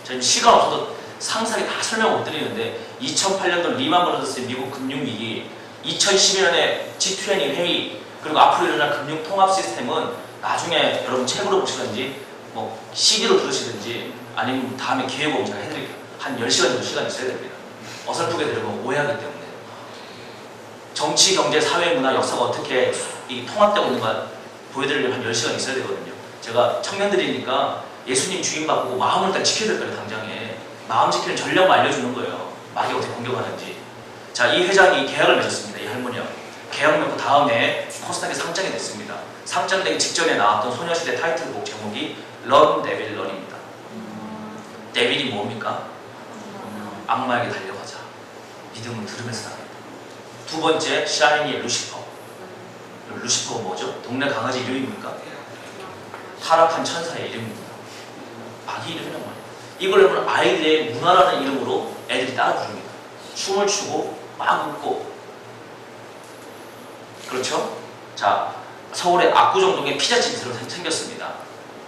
저희 시간 없어서 상세하게 다 설명 못 드리는데 2008년도 리만 브라더스의 미국 금융위기, 2012년에 G20 회의, 그리고 앞으로 일어날 금융 통합 시스템은 나중에 여러분 책으로 보시든지 뭐 CD로 들으시든지 아니면 다음에 기회가 오면 제가 해드릴게요. 한 10시간 정도 시간이 있어야 됩니다. 어설프게 들으면 오해하기 때문에. 정치, 경제, 사회, 문화, 역사가 어떻게 이 통합되고 있는가 보여드리려면 한 10시간 있어야 되거든요. 제가 청년들이니까 예수님 주인 바꾸고 마음을 일단 지켜야 될 거예요. 당장에 마음 지키는 전략만 알려주는 거예요. 마귀가 어떻게 공격하는지. 자, 이 회장이 계약을 맺었습니다. 이 할머니하고 계약 맺고 다음 해에 코스닥에 상장이 됐습니다. 상장되기 직전에 나왔던 소녀시대 타이틀곡 제목이 런 데빌 런입니다. 데빌이 뭡니까? 악마에게 달려가자. 믿음을 들으면서 나갑니다. 두 번째, 샤이니의 루시퍼. 루시퍼가 뭐죠? 동네 강아지 이름입니까? 타락한 천사의 이름입니다. 마귀 이름이란 말이에요. 이걸 여러분 아이들의 문화라는 이름으로 애들이 따라 부릅니다. 춤을 추고 막 웃고. 그렇죠? 자, 서울의 압구정동에 피자집이 새로 생겼습니다.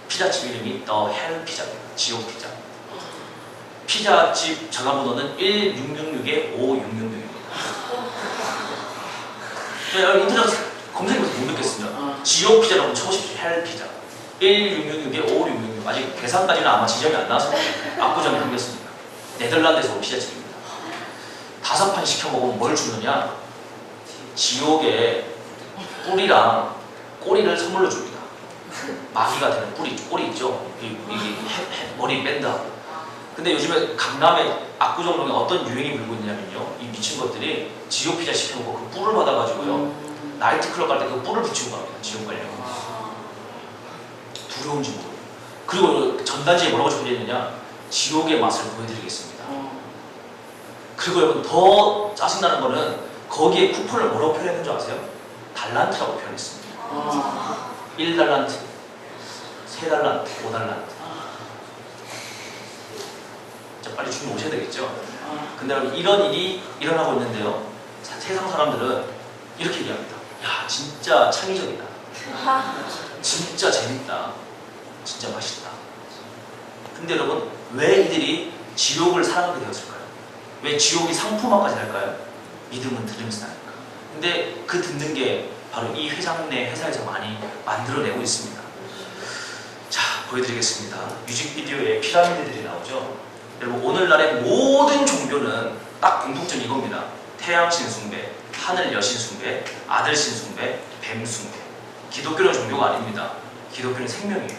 피자집 이름이 더 헬 피자입니다. 지옥 피자. 피자집 전화번호는 1666-5666입니다. 인터넷 검색해서 못 믿겠습니다. 지옥 피자라고 쳐보십시오. 헬 피자. 1666-5666. 아직 계산까지는 아마 지점이 안 나와서 압구정에 생겼습니다. 네덜란드에서 온 피자집입니다. 5판 시켜 먹으면 뭘 주느냐? 지옥의 뿔이랑 꼬리를 선물로 줍니다. 마귀가 되는 꼬리 있죠? 이게 머리 밴드하고. 근데 요즘에 강남의 압구정동에 어떤 유행이 불고 있냐면요, 이 미친 것들이 지옥 피자 시켜먹고 그 뿔을 받아가지고요, 나이트클럽 갈 때 그 뿔을 붙이고 갑니다. 지옥 가려고. 두려운지 모르고. 그리고 전단지에 뭐라고 적혀져 있느냐? 지옥의 맛을 보여드리겠습니다. 그리고 여러분 더 짜증나는 거는 거기에 쿠폰을 뭐라고 표현했는 줄 아세요? 달란트라고 표현했습니다. 1달란트, 3달란트, 5달란트. 자, 빨리 주문 오셔야 되겠죠? 근데 여러분 이런 일이 일어나고 있는데요, 세상 사람들은 이렇게 얘기합니다. 야, 진짜 창의적이다. 진짜 재밌다. 진짜 맛있다. 근데 여러분 왜 이들이 지옥을 사랑하게 되었을까요? 왜 지옥이 상품화까지 할까요? 믿음은 들으면서 나니까. 근데 그 듣는 게 바로 이 회장네 회사에서 많이 만들어내고 있습니다. 자, 보여드리겠습니다. 뮤직비디오에 피라미드들이 나오죠. 여러분 오늘날의 모든 종교는 딱 공통점이 이겁니다. 태양신 숭배, 하늘 여신 숭배, 아들 신 숭배, 뱀 숭배. 기독교는 종교가 아닙니다. 기독교는 생명이에요.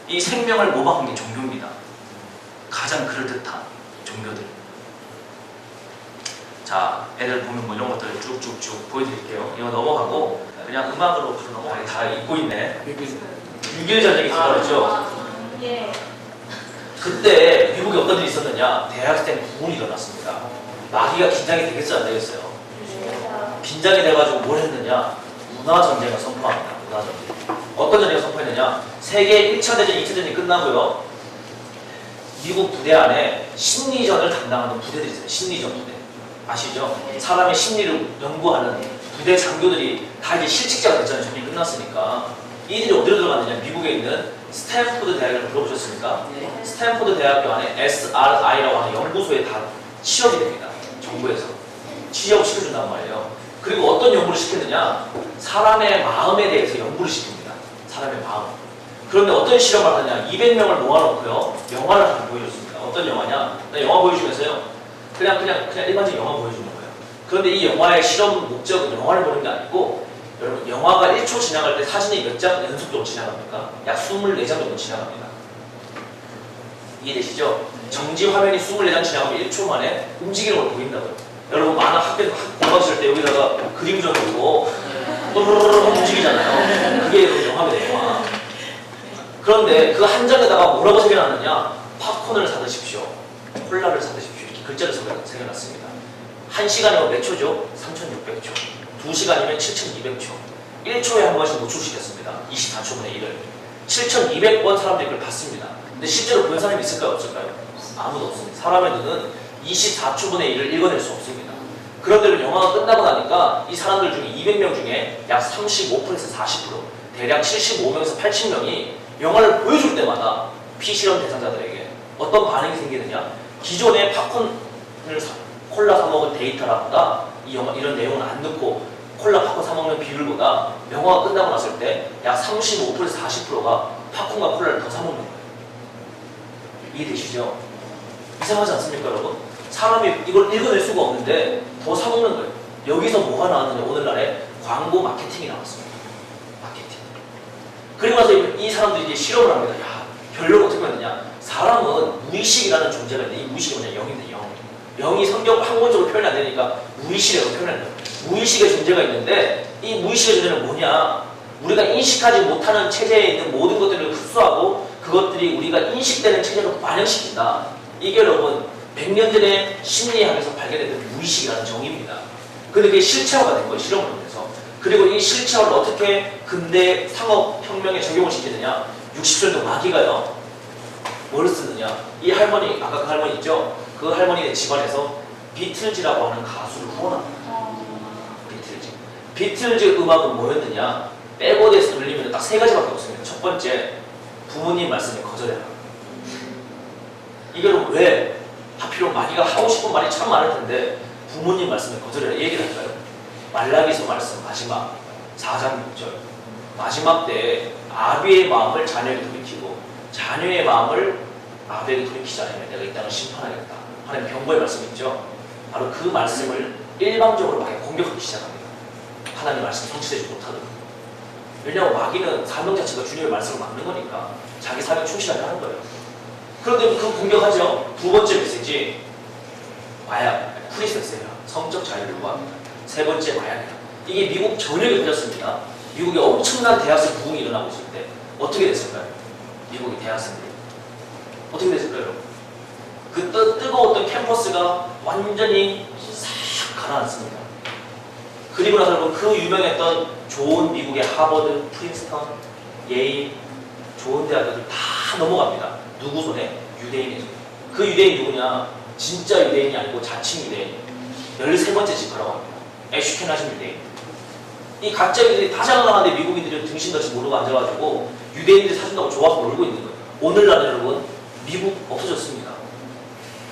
이 생명을 모방한 게 종교입니다. 가장 그럴듯한 종교들. 자, 애들 보면 뭐 이런 것들을 쭉쭉쭉 보여드릴게요. 이거 넘어가고 그냥 음악으로 바로 넘어가요. 다 잊고 있네. 6.1 전쟁이 있었죠. 예. 그때 미국에 어떤 일이 있었느냐? 대학생 부흥이 일어났습니다. 마귀가 긴장이 되겠어요, 안 되겠어요? 긴장이 돼가지고 뭘 했느냐? 문화전쟁을 선포합니다. 문화전쟁. 어떤 전쟁을 선포했느냐? 세계 1차 대전, 2차 대전이 끝나고요. 미국 부대 안에 심리전을 담당하는 부대들이 있어요. 심리전 부대. 아시죠? 사람의 심리를 연구하는 부대 장교들이 다 이제 실직자가 됐잖아요. 전쟁이 끝났으니까. 이들이 어디로 들어갔느냐? 미국에 있는 스탠포드 대학을 들어보셨습니까? 네. 스탠포드 대학교 안에 SRI라고 하는 연구소에 다 취업이 됩니다. 정부에서. 취업을 시켜준단 말이에요. 그리고 어떤 연구를 시켰느냐? 사람의 마음에 대해서 연구를 시킵니다. 사람의 마음. 그런데 어떤 실험을 하느냐? 200명을 모아놓고요. 영화를 하나 보여줬습니다. 어떤 영화냐? 나 영화 보여주면서요. 그냥 일반적인 영화 보여주는 거예요. 그런데 이 영화의 실험 목적은 영화를 보는 게 아니고 여러분 영화가 1초 지나갈 때 사진이 몇 장 연속적으로 지나갑니까? 약 24장 정도 지나갑니다. 이해되시죠? 정지 화면이 24장 지나가면 1초 만에 움직이는 걸 보인다고요. 여러분 만화 학교에서 공부하실 때 여기다가 그림 적어두고 또르르르 움직이잖아요. 그게 여러분 영화입니다. 영화. 그런데 그 한 장에다가 뭐라고 새겨놨느냐? 팝콘을 사드십시오. 콜라를 사드십시오. 이렇게 글자를 새겨놨습니다. 1시간이면 몇 초죠? 3600초. 2시간이면 7200초. 1초에 한 번씩 노출시켰습니다. 24초분의 1을. 7200번 사람들이 그걸 봤습니다. 근데 실제로 본 사람이 있을까요? 없을까요? 아무도 없습니다. 사람의 눈은 24초분의 1을 읽어낼 수 없습니다. 그런데 영화가 끝나고 나니까 이 사람들 중에 200명 중에 약 35%에서 40%, 대략 75명에서 80명이 영화를 보여줄 때마다 피실험 대상자들에게 어떤 반응이 생기느냐? 기존에 팝콘을 콜라 사 먹은 데이터라보다 이 영화 이런 내용은 안 넣고 콜라 팝콘 사 먹는 비율보다 영화가 끝나고 났을 때 약 35%에서 40%가 팝콘과 콜라를 더 사 먹는 거예요. 이해되시죠? 이상하지 않습니까, 여러분? 사람이 이걸 읽어낼 수가 없는데 더 사 먹는 거예요. 여기서 뭐가 나왔느냐? 오늘날에 광고 마케팅이 나왔습니다. 마케팅. 그리고 나서 이 사람들이 이제 실험을 합니다. 야, 결론은 어떻게 했느냐? 사람은 무의식이라는 존재가 있는데 이 무의식이 뭐냐? 영인데 영. 영이 성경 학문적으로 표현이 안 되니까 무의식이라고 표현한다. 무의식의 존재가 있는데 이 무의식의 존재는 뭐냐? 우리가 인식하지 못하는 체제에 있는 모든 것들을 흡수하고 그것들이 우리가 인식되는 체제로 반영시킨다. 이게 여러분 100년 전에 심리학에서 발견했던 무의식이라는 정의입니다. 근데 그게 실체화가 된 거예요. 실험을 통해서. 그리고 이 실체화를 어떻게 근대 상업혁명에 적용을 시키느냐? 60년대 마귀가요. 뭘 쓰느냐? 이 할머니, 아까 그 할머니 있죠? 그 할머니의 집안에서 비틀즈라고 하는 가수를 후원합니다. 비틀즈 음악은 뭐였느냐? 백워드에서 돌리면 딱 세 가지밖에 없습니다. 첫 번째, 부모님 말씀에 거절해라. 이걸 왜 하필이면 마귀가 하고 싶은 말이 참 많을 텐데 부모님 말씀에 거절해라 얘기를 할까요? 말라기서 말씀 마지막 4장 6절 마지막 때에 아비의 마음을 자녀에게 돌이키고 자녀의 마음을 아비에게 돌이키지 않으면 내가 이 땅을 심판하겠다 하는 경고의 말씀이 있죠. 바로 그 말씀을 일방적으로 막 공격하기 시작합니다. 하나님 말씀 성취되지 못하도록. 왜냐하면 마귀는 사명 자체가 주님의 말씀을 막는 거니까 자기 사명 충실하게 하는 거예요. 그런데 그 공격하죠. 두 번째 메시지 마약, 프리섹스예요. 성적 자유를 구합니다. 세 번째 마약이다. 이게 미국 전역에 퍼졌습니다. 미국에 엄청난 대학생 부흥이 일어나고 있을 때 어떻게 됐을까요? 미국의 대학생들이 어떻게 됐을까요? 그 뜨거웠던 캠퍼스가 완전히 싹 가라앉습니다. 그리고 나서 여러분 그 유명했던 좋은 미국의 하버드, 프린스턴, 예일 좋은 대학들 다 넘어갑니다. 누구 손에? 유대인의 손에. 그 유대인 누구냐? 진짜 유대인이 아니고 자칭 유대인. 13번째 집회라고 합니다. 애슈케나즘 유대인. 이 가짜 유대인들이 다 장난하는데 미국인들이 등신같이 모르고 앉아가지고 유대인들이 사준다고 좋아서 놀고 있는 거예요. 오늘날 여러분 미국 없어졌습니다.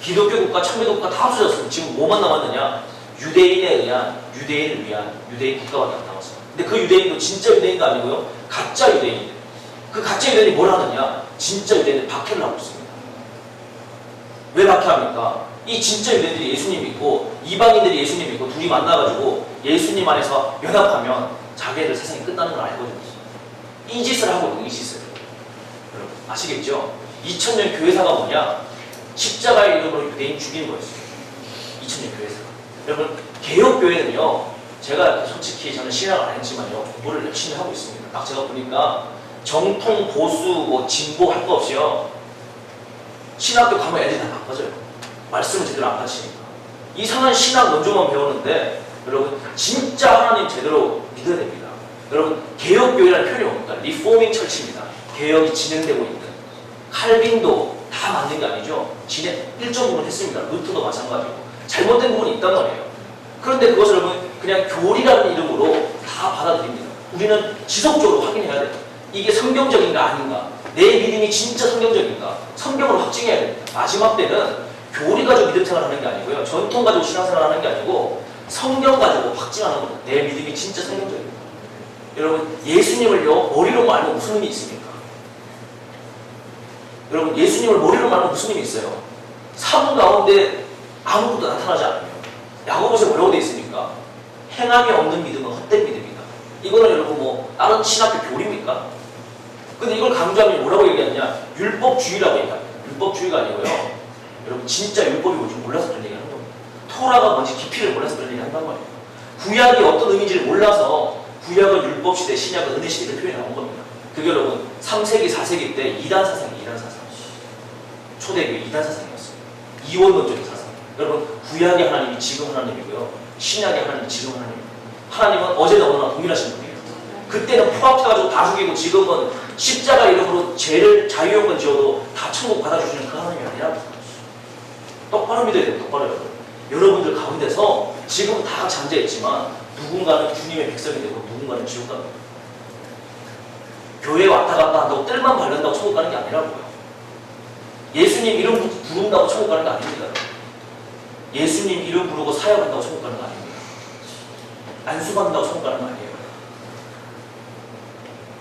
기독교 국가, 천주교 국가 다 없어졌습니다. 지금 뭐만 남았느냐? 유대인을 위한 유대인 국가밖에 안 남았어요. 근데 그 유대인도 진짜 유대인도 아니고요. 가짜 유대인이에요. 그 가짜 유대인이 뭘 하느냐? 진짜 유대인들 박해를 하고 있습니다. 왜 박해합니까? 이 진짜 유대인들이 예수님 믿고 이방인들이 예수님 믿고 둘이 만나가지고 예수님 안에서 연합하면 자기들 세상이 끝나는 걸 알거든요. 이 짓을 하고 있는 이 짓을. 여러분 아시겠죠? 2000년 교회사가 뭐냐? 십자가의 이름으로 유대인 죽이는 거였어요. 2000년 교회사가. 여러분 개혁교회는요. 제가 솔직히 저는 신학을 안 했지만요. 공부를 열심히 하고 있습니다. 딱 제가 보니까 정통, 보수, 뭐 진보 할 거 없이요. 신학교 가면 애들이 다 나빠져요. 말씀을 제대로 안 가르치니까. 이상한 신학 원조만 배우는데 여러분 진짜 하나님 제대로 믿어야 됩니다. 여러분 개혁교회라는 표현이 뭡니까? 리포밍 철치입니다. 개혁이 진행되고 있는. 칼빈도 다 만든 게 아니죠. 일정 부분 했습니다. 루터도 마찬가지고. 잘못된 부분이 있단 말이에요. 그런데 그것을 여러분 그냥 교리라는 이름으로 다 받아들입니다. 우리는 지속적으로 확인해야 돼요. 이게 성경적인가 아닌가? 내 믿음이 진짜 성경적인가? 성경으로 확증해야 됩니다. 마지막 때는 교리 가지고 믿음 생활하는 게 아니고요. 전통 가지고 신앙생활 하는 게 아니고 성경 가지고 확증하는 겁니다. 내 믿음이 진짜 성경적입니다. 여러분 예수님을요 머리로만 알면 무슨 의미 있습니까? 여러분 예수님을 머리로만 알면 무슨 의미 있어요? 삶 가운데 아무것도 나타나지 않으면 야고보서에 뭐라고 되어 있습니까? 행함이 없는 믿음은 헛된 믿음이다. 이거는 여러분 뭐 다른 신학교 교리입니까? 근데 이걸 강조하면 뭐라고 얘기하느냐? 율법주의라고 얘기합니다. 율법주의가 아니고요. 여러분 진짜 율법이 뭔지 몰라서 그런 얘기하는 겁니다. 토라가 뭔지 깊이를 몰라서 그런 얘기한단 말이에요. 구약이 어떤 의미인지를 몰라서 구약은 율법시대, 신약은 은혜시대를 표현해 온 겁니다. 그게 여러분 3세기, 4세기 때 이단 사상이에요. 이단 사상. 초대교회 이단 사상이었어요. 이원론적인 사상. 여러분 구약의 하나님이 지금 하나님이고요. 신약의 하나님이 지금 하나님입니다. 하나님은 어제나 오늘나 동일하신 분이에요. 그때는 포악해가지고 다 죽이고 지금은 십자가 이름으로 죄를 자유용건 지어도 다 천국 받아주시는 그 하나님이 아니라 똑바로 믿어야 돼요. 똑바로 여러분. 여러분들 가운데서 지금 다 잠재했지만 누군가는 주님의 백성이 되고 누군가는 지옥 갑니다. 교회에 왔다 갔다 한다고 뜰만 바른다고 천국 가는 게 아니라고요. 예수님 이름 부른다고 천국 가는 게 아닙니다. 예수님 이름 부르고 사역한다고 천국 가는 거 아닙니다. 안수받는다고 천국 가는 거 아니에요.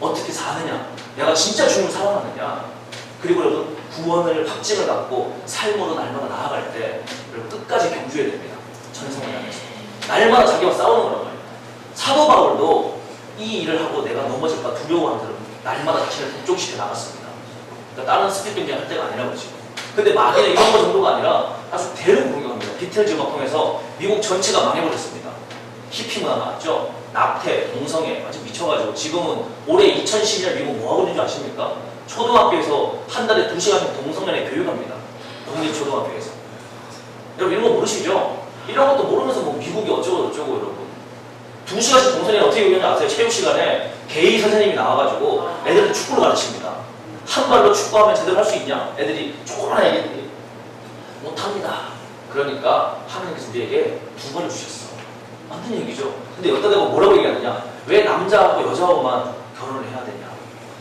어떻게 사느냐? 내가 진짜 주님을 사랑하느냐? 그리고 여러분 구원을 확증을 갖고 삶으로 날마다 나아갈 때 여러분 끝까지 경주해야 됩니다. 전성을 향해서 날마다 자기와 싸우는 거란 말이에요. 사도 바울도 이 일을 하고 내가 넘어질까 두려워하는 사람 날마다 자신을 복종시켜 나갔습니다. 그러니까 다른 스피드 경쟁 할 때가 아니라고 지금. 근데 막연히 이런 거 정도가 아니라 아주 대를 공격합니다. 비틀즈 음악 통해서 미국 전체가 망해버렸습니다. 히피 문화 나왔죠. 낙태, 동성애 완전 미쳐가지고 지금은 올해 2012년 미국 뭐하고 있는지 아십니까? 초등학교에서 한 달에 2시간씩 동성연애 교육합니다. 공립초등학교에서. 여러분 이런 거 모르시죠? 이런 것도 모르면서 뭐 미국이 어쩌고 여러분. 2시간씩 동성연애 어떻게 교육하는지 아세요? 체육 시간에 게이 선생님이 나와가지고 애들한테 축구를 가르칩니다. 한 발로 축구하면 제대로 할 수 있냐? 애들이 조그만 애기들이 못합니다. 그러니까 하나님께서 우리에게 2발을 주셨어. 맞는 얘기죠. 근데 여기다 대고 뭐라고 얘기하느냐? 왜 남자하고 여자하고만 결혼을 해야 되냐?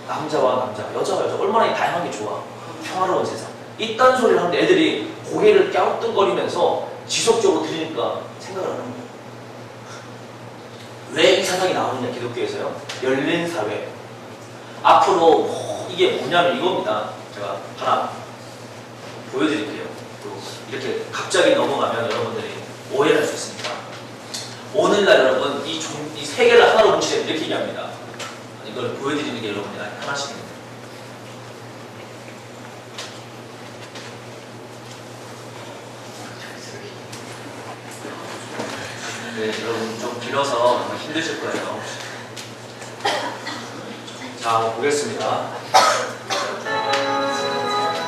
남자와 남자, 여자와 여자 얼마나 다양한 게 좋아. 평화로운 세상. 이딴 소리를 하는데 애들이 고개를 갸우뚱거리면서 지속적으로 들으니까 생각을 하는 거예요. 왜 이 사상이 나오느냐? 기독교에서요. 열린 사회. 앞으로 이게 뭐냐면 이겁니다. 제가 하나 보여드릴게요. 이렇게 갑자기 넘어가면 여러분들이 오해를 할 수 있습니다. 오늘날 여러분 이 세계를 하나로 뭉치면 이렇게 얘기합니다. 이걸 보여드리는 게 여러분이 하나씩. 네, 여러분 좀 길어서 힘드실 거예요. 자, 보겠습니다.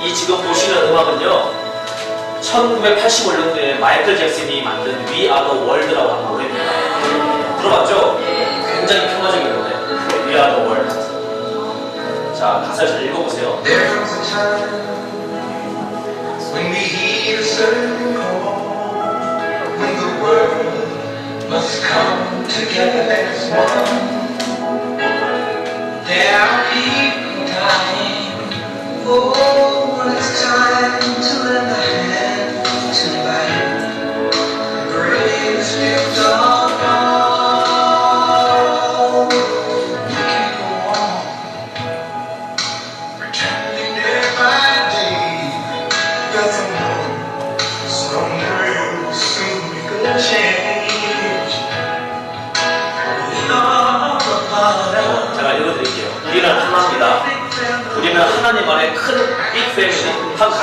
이 지금 보시는 음악은요. 1985년도에 마이클 잭슨이 만든 We Are The World라고 하는 노래입니다. 들어봤죠? 굉장히 평화적인 노래. We Are The World. 자, 가사를 잘 읽어보세요. There was a time when we hear a certain call, when the world must come together as one. There are people dying. Oh, it's time.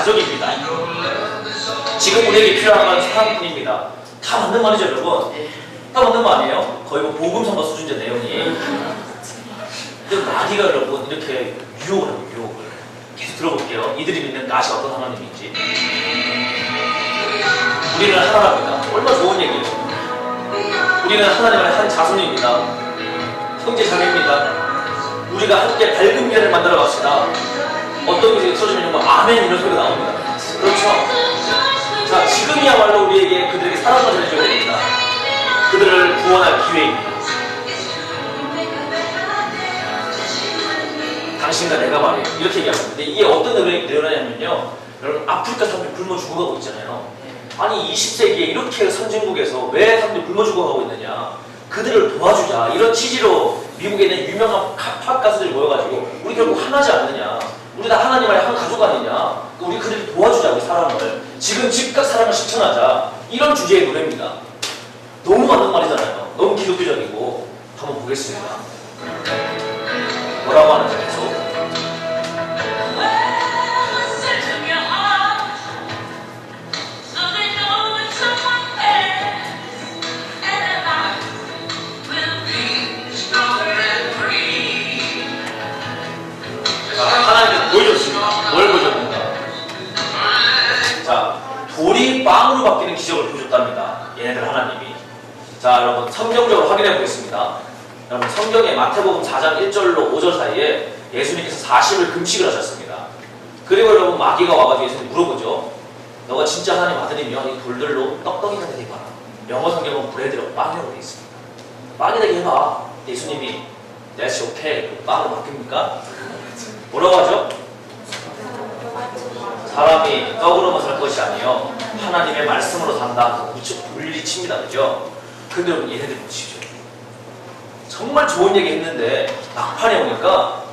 가족입니다. 지금 우리에게 필요한 건 사랑뿐입니다. 다 맞는 말이죠, 여러분? 다 맞는 말 아니에요? 거의 뭐 복음성가 수준제 내용이. 근데 마귀가 여러분 이렇게 유혹을 하고 유혹을 계속 들어볼게요. 이들이 믿는 나시 어떤 하나님인지. 우리는 하나랍니다. 얼마나 좋은 얘기예요. 우리는 하나님의 한 자손입니다. 형제 자매입니다. 우리가 함께 밝은 미래를 만들어 갑시다. 어떤 것이 틀어지면 뭐 아멘 이런 소리가 나옵니다. 그렇죠? 자, 지금이야말로 우리에게 그들에게 사랑을 전해줘야 됩니다. 그들을 구원할 기회입니다. 당신과 내가 말이에요. 이렇게 얘기합니다. 근데 이게 어떤 내용이냐면요. 여러분, 아프리카 사람들이 굶어 죽어가고 있잖아요. 아니 20세기에 이렇게 선진국에서 왜 사람들이 굶어 죽어가고 있느냐. 그들을 도와주자. 이런 취지로 미국에 있는 유명한 팝 가수들이 모여가지고 우리 결국 하나지 않느냐. 우리 다 하나님 안에 한 가족 아니냐. 우리 그들을 도와주자. 우리 사람을. 지금 즉각 사랑을 실천하자. 이런 주제의 노래입니다. 너무 맞는 말이잖아요. 너무 기독교적이고. 한번 보겠습니다. 뭐라고 하는지 계속. 하나님께서 보여줬습니다. 뭘 보여줬는가? 자, 돌이 빵으로 바뀌는 기적을 보여줬답니다. 얘네들 하나님이. 자, 여러분 성경적으로 확인해 보겠습니다. 여러분 성경의 마태복음 4장 1절로 5절 사이에 예수님께서 40일 금식을 하셨습니다. 그리고 여러분 마귀가 와가지고 예수님 물어보죠. 너가 진짜 하나님 아들이면 이 돌들로 떡덩이가 되게 해봐라. 영어 성경은 브레드로 빵이라고 되어 있습니다. 빵이 되게 해봐. 예수님이 That's okay. 빵으로 바뀝니까? 뭐라고 하죠? 사람이 떡으로만 살 것이 아니요 하나님의 말씀으로 산다. 우측 물리칩니다. 그죠? 근데 여러분 얘네들 보시죠. 정말 좋은 얘기 했는데 막판에 오니까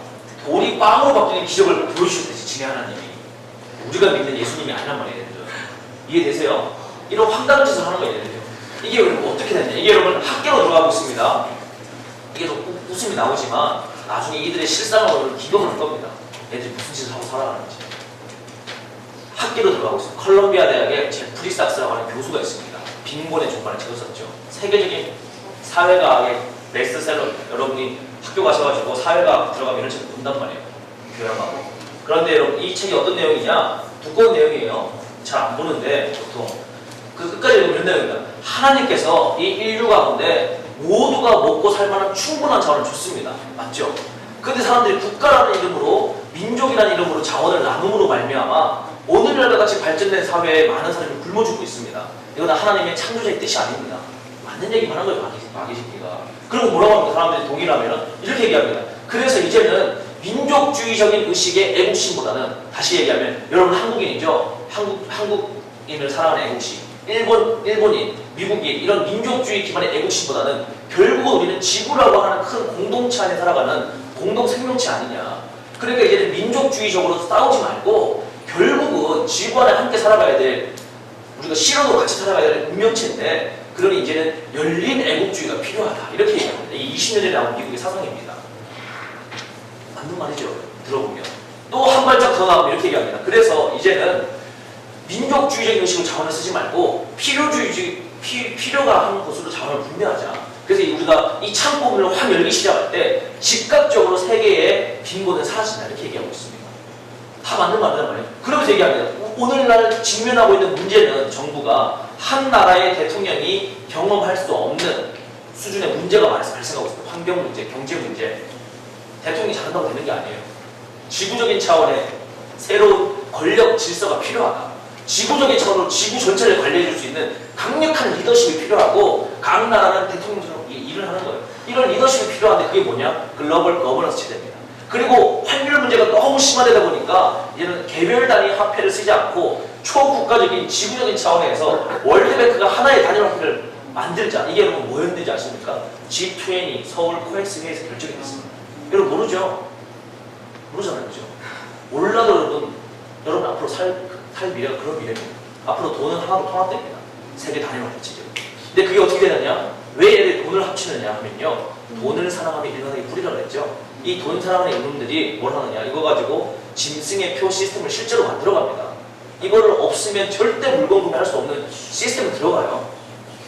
돌이 빵으로 바뀌는 기적을 보여주셨듯이 진의 하나님이 우리가 믿는 예수님이 아니란 말이에요. 이해되세요? 이런 황당한 짓을 하는 거예요. 이게 여러분 어떻게 됐냐. 이게 여러분 학계로 들어가고 있습니다. 이게 좀 웃음이 나오지만 나중에 이들의 실상으로 기도를 할 겁니다. 애들이 무슨 짓을 하고 살아가는지. 학계로 들어가고 있습니다. 컬럼비아 대학에 제프리 삭스라고 하는 교수가 있습니다. 빈곤의 종말을 적었었죠. 세계적인 사회과학의 베스트셀러. 여러분이 학교 가셔가지고 사회과학 들어가면 이런 책을 본단 말이에요. 교양하고. 그런데 여러분 이 책이 어떤 내용이냐? 두꺼운 내용이에요. 잘 안 보는데 보통 그 끝까지 보면 이런 내용입니다. 하나님께서 이 인류 가운데 모두가 먹고 살만한 충분한 자원을 줬습니다. 맞죠? 근데 사람들이 국가라는 이름으로 민족이라는 이름으로 자원을 나눔으로 말미암아 오늘날과 같이 발전된 사회에 많은 사람이 굶어 죽고 있습니다. 이건 하나님의 창조자의 뜻이 아닙니다. 맞는 얘기만 한 거예요. 마귀 새끼가. 그리고 뭐라고 합니까? 사람들이 동의하면 이렇게 얘기합니다. 그래서 이제는 민족주의적인 의식의 애국심보다는 다시 얘기하면 여러분 한국인이죠? 한국인을 사랑하는 애국심. 일본인, 미국인 이런 민족주의 기반의 애국심보다는 결국은 우리는 지구라고 하는 큰 공동체 안에 살아가는 공동 생명체 아니냐. 그러니까 이제는 민족주의적으로 싸우지 말고 결국은 지구 안에 함께 살아가야 될 우리가 실험으로 같이 살아가야 될 운명체인데 그러니 이제는 열린 애국주의가 필요하다. 이렇게 얘기합니다. 이게 20년 전에 나온 미국의 사상입니다. 맞는 말이죠. 들어보면. 또 한 발짝 더 나오면 이렇게 얘기합니다. 그래서 이제는 민족주의적인 의식으로 자원을 쓰지 말고 필요가 하는 것으로 자원을 분배하자. 그래서 우리가 이 창고문을 확 열기 시작할 때 즉각적으로 세계의 빈곤은 사라진다. 이렇게 얘기하고 있습니다. 다 맞는 말이란 말이에요. 그러면서 얘기합니다. 오늘날 직면하고 있는 문제는 정부가 한 나라의 대통령이 경험할 수 없는 수준의 문제가 발생하고 있습니다. 환경 문제, 경제 문제. 대통령이 잘한다고 되는 게 아니에요. 지구적인 차원의 새로운 권력 질서가 필요하다. 지구적인 차원으로 지구 전체를 관리해 줄 수 있는 강력한 리더십이 필요하고 각 나라는 대통령처럼 일을 하는 거예요. 이런 리더십이 필요한데 그게 뭐냐? 글로벌 거버넌스 체제입니다. 그리고 환율 문제가 너무 심화되다 보니까 이제는 개별 단위 화폐를 쓰지 않고 초국가적인 지구적인 차원에서 월드뱅크가 하나의 단일 화폐를 만들자. 이게 여러분 뭐였는지 아십니까? G20 서울 코엑스 회의에서 결정이 됐습니다. 여러분 모르죠? 모르잖아요. 그죠? 몰라도 여러분 앞으로 살 미래가 그런 미래입니다. 앞으로 돈은 하나로 통합됩니다. 세계 단위로 합치죠. 근데 그게 어떻게 되느냐? 왜 얘들 돈을 합치느냐 하면요. 돈을 사랑하면 일어나기 뿌리라고 했죠. 이 돈 사랑하는 이놈들이 뭘 하느냐? 이거 가지고 짐승의 표 시스템을 실제로 만들어갑니다. 이거를 없으면 절대 물건 구매할 수 없는 시스템이 들어가요.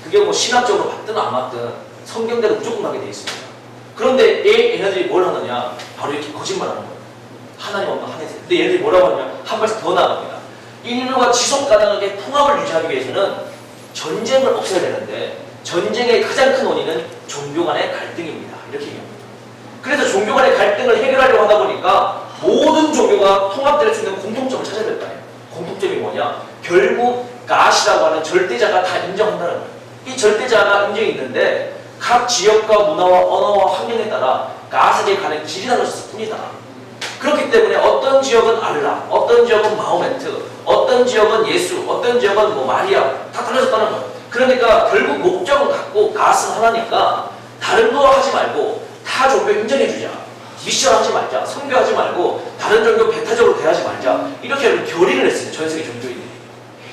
그게 뭐 신학적으로 맞든 안 맞든 성경대로 무조건 가게 돼 있습니다. 그런데 얘네들이 뭘 하느냐? 바로 이렇게 거짓말하는 거예요. 하나님 없는 한해세. 근데 얘네들이 뭐라고 하느냐? 한 발씩 더 나갑니다. 인류가 지속 가능하게 통합을 유지하기 위해서는 전쟁을 없애야 되는데 전쟁의 가장 큰 원인은 종교 간의 갈등입니다. 이렇게 얘기합니다. 그래서 종교 간의 갈등을 해결하려고 하다 보니까 모든 종교가 통합될 수 있는 공통점을 찾아야 될 거 아니에요. 공통점이 뭐냐? 결국 가시라고 하는 절대자가 다 인정한다는 거예요. 이 절대자가 인정이 있는데 각 지역과 문화와 언어와 환경에 따라 가스에 가는 길이 달라졌을 뿐이다. 그렇기 때문에 어떤 지역은 알라, 어떤 지역은 마호메트, 어떤 지역은 예수, 어떤 지역은 뭐 마리아 다 달라졌다는 거예요. 그러니까 결국 목적은 같고 가스는 하나니까 다른 거 하지 말고 타 종교 인정해주자. 미션 하지 말자. 선교하지 말고 다른 종교 배타적으로 대하지 말자. 이렇게 결의를 했어요. 전 세계 종교인들이.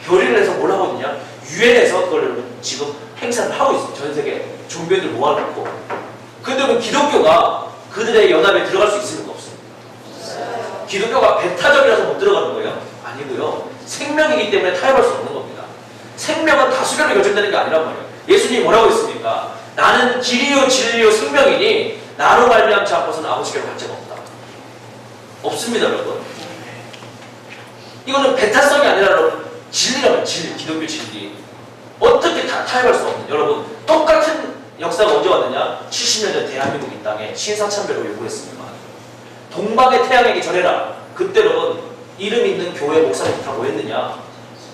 결의를 해서 뭘 하고 있냐? 유엔에서 그걸 지금 행사를 하고 있어요. 전 세계 종교인들 모아놓고. 근데 그 기독교가 그들의 연합에 들어갈 수 있습니까? 없습니까? 기독교가 배타적이라서 못 들어가는 거예요? 아니고요. 생명이기 때문에 타협할 수 없는 겁니다. 생명은 다수결로 결정되는 게 아니란 말이에요. 예수님이 뭐라고 했습니까? 나는 길이요 진리요 생명이니 나로 말미암지 않고서는 아버지께로 갈 자가 없다. 없습니다, 여러분. 이거는 배타성이 아니라 여러분 진리라면 진리, 기독교 진리. 어떻게 다 타협할 수 없는 여러분 똑같은 역사가 언제 왔느냐? 70년 전 대한민국 이 땅에 신사참배로 요구했습니다. 동방의 태양에게 절해라. 그때 여러분 이름 있는 교회 목사님 다 뭐했느냐?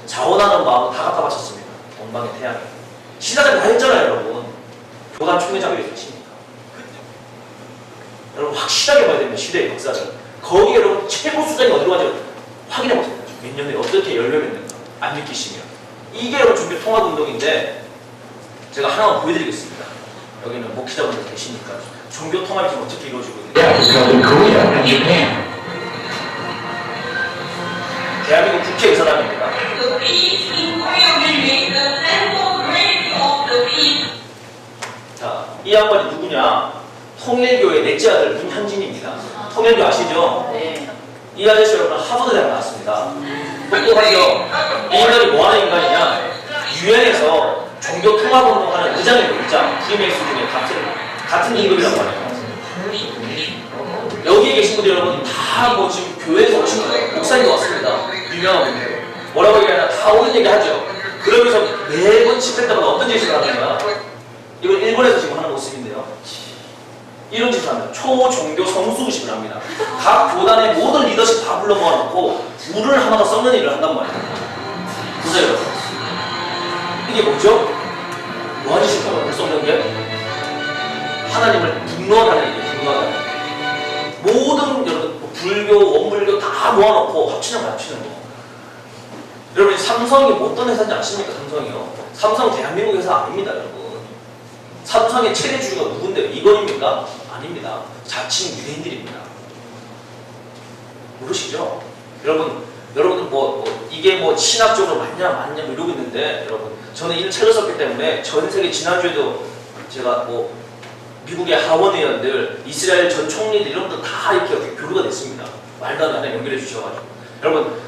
자원하는 마음은 다 갖다 바쳤습니다. 동방의 태양에. 신사참배 다 했잖아요, 여러분. 교단 총회장이 왜 계십니까? 여러분 확실하게 봐야 됩니다. 시대의 역사를. 거기에 여러분 최고 수장이 어디로 가지 확인해 보세요. 몇 년에 어떻게 열려있는가 안 믿기시면. 이게 여러분 종교 통합운동인데 제가 하나만 보여드리겠습니다. 여기는 목회자분들 계시니까 종교 통합이 지금 어떻게 이루어지고 있는지. 대한민국 국회 의사당입니다. 자, 이 양반이 누구냐? 통일교의 넷째 아들 문현진입니다. 통일교 아시죠? 네. 이 아저씨 여러분 하버드 대학 나왔습니다. 똑똑하죠? 이 인간이 뭐하는 인간이냐? 유엔에서 종교 통합운동하는 의장이에요. 의장. 프리메이슨 중에 같은 임금이란 말이에요. 여기에 계신 분들 여러분 다 뭐 지금 교회에서 오신 거예요. 목사님도 왔습니다. 유명한 분들. 뭐라고 얘기하냐? 다 오는 얘기 하죠. 그러면서 매번 집회 때마다 어떤 짓을 하느냐? 이건 일본에서 지금 하는 모습인데요. 이런 짓을 합니다. 초종교 성수의식을 합니다. 각 교단의 모든 리더십 다 불러 모아놓고 물을 하나가 썩는 일을 한단 말이에요. 보세요, 여러분. 이게 뭐죠? 뭐하는 짓일까요? 물 썩는 게? 하나님을 분노하는 일이에요. 분노하는 일. 모든 여러분 불교, 원불교 다 모아놓고 합치는 거. 여러분 삼성이 뭐 어떤 회사인지 아십니까? 삼성이요. 삼성 대한민국 회사 아닙니다, 여러분. 삼성의 최대 주주가 누군데요? 이건입니까? 아닙니다. 자칭 유대인들입니다. 모르시죠? 여러분 이게 뭐 신학적으로 맞냐 이러고 있는데 여러분 저는 이런 책을 썼기 때문에 전 세계 지난주에도 제가 뭐 미국의 하원 의원들, 이스라엘 전 총리들 이런 분들 다 이렇게 교류가 됐습니다. 말도 안 되는 연결해 주셔가지고 여러분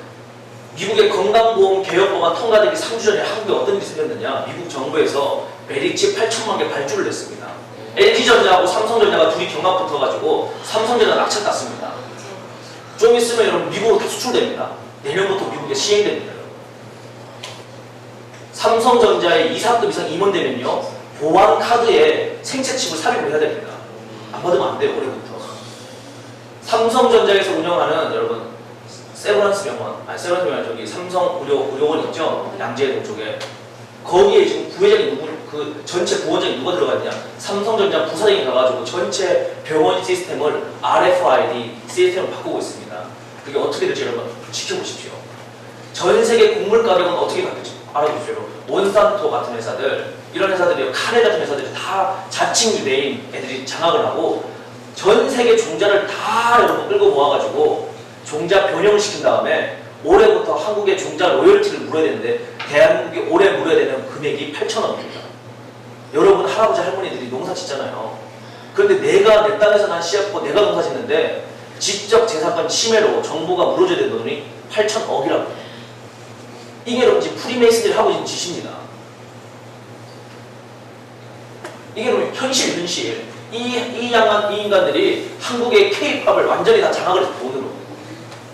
미국의 건강보험 개혁법안 통과되기 3주 전에 한국에 어떤 일이 생겼느냐? 미국 정부에서 메리츠 8천만 개 발주를 했습니다. LG전자하고 삼성전자가 둘이 경합 붙어가지고 삼성전자 낙찰 땄습니다. 좀 있으면 여러분 미국으로 다 수출됩니다. 내년부터 미국에 시행됩니다. 삼성전자의 이사급 이상 임원되면요 보안카드에 생체칩을 삽입을 해야 됩니다. 안 받으면 안 돼요. 올해부터. 삼성전자에서 운영하는 여러분 세브란스 병원, 세브란스 병원 저기 삼성 의료원 있죠? 양재동 쪽에 거기에 지금 부회장이 누구, 그 전체 보원장이 누가 들어가 있냐? 삼성전자 부사장이 가가지고 전체 병원 시스템을 RFID 시스템을 바꾸고 있습니다. 그게 어떻게 될지 여러분 지켜보십시오. 전 세계 곡물 가격은 어떻게 바뀔지 알아보십시오. 몬산토 같은 회사들, 이런 회사들이 카레 같은 회사들이 다 자칭 유대인 애들이 장악을 하고 전 세계 종자를 다 여러분 끌고 모아가지고 종자 변형을 시킨 다음에 올해부터 한국의 종자 로열티를 물어야 되는데 대한민국이 올해 물어야 되는 금액이 8,000원입니다. 여러분 할아버지 할머니들이 농사 짓잖아요. 그런데 내가 내 땅에서 난 씨앗고 내가 농사 짓는데 지적 재산권 침해로 정부가 물어줘야 되는 돈이 8,000억이라고. 이게 여러분 지금 프리메이슨들이 하고 있는 짓입니다. 이게 여러분 현실. 이 인간들이 한국의 K-팝을 완전히 다 장악을 해서 돈으로.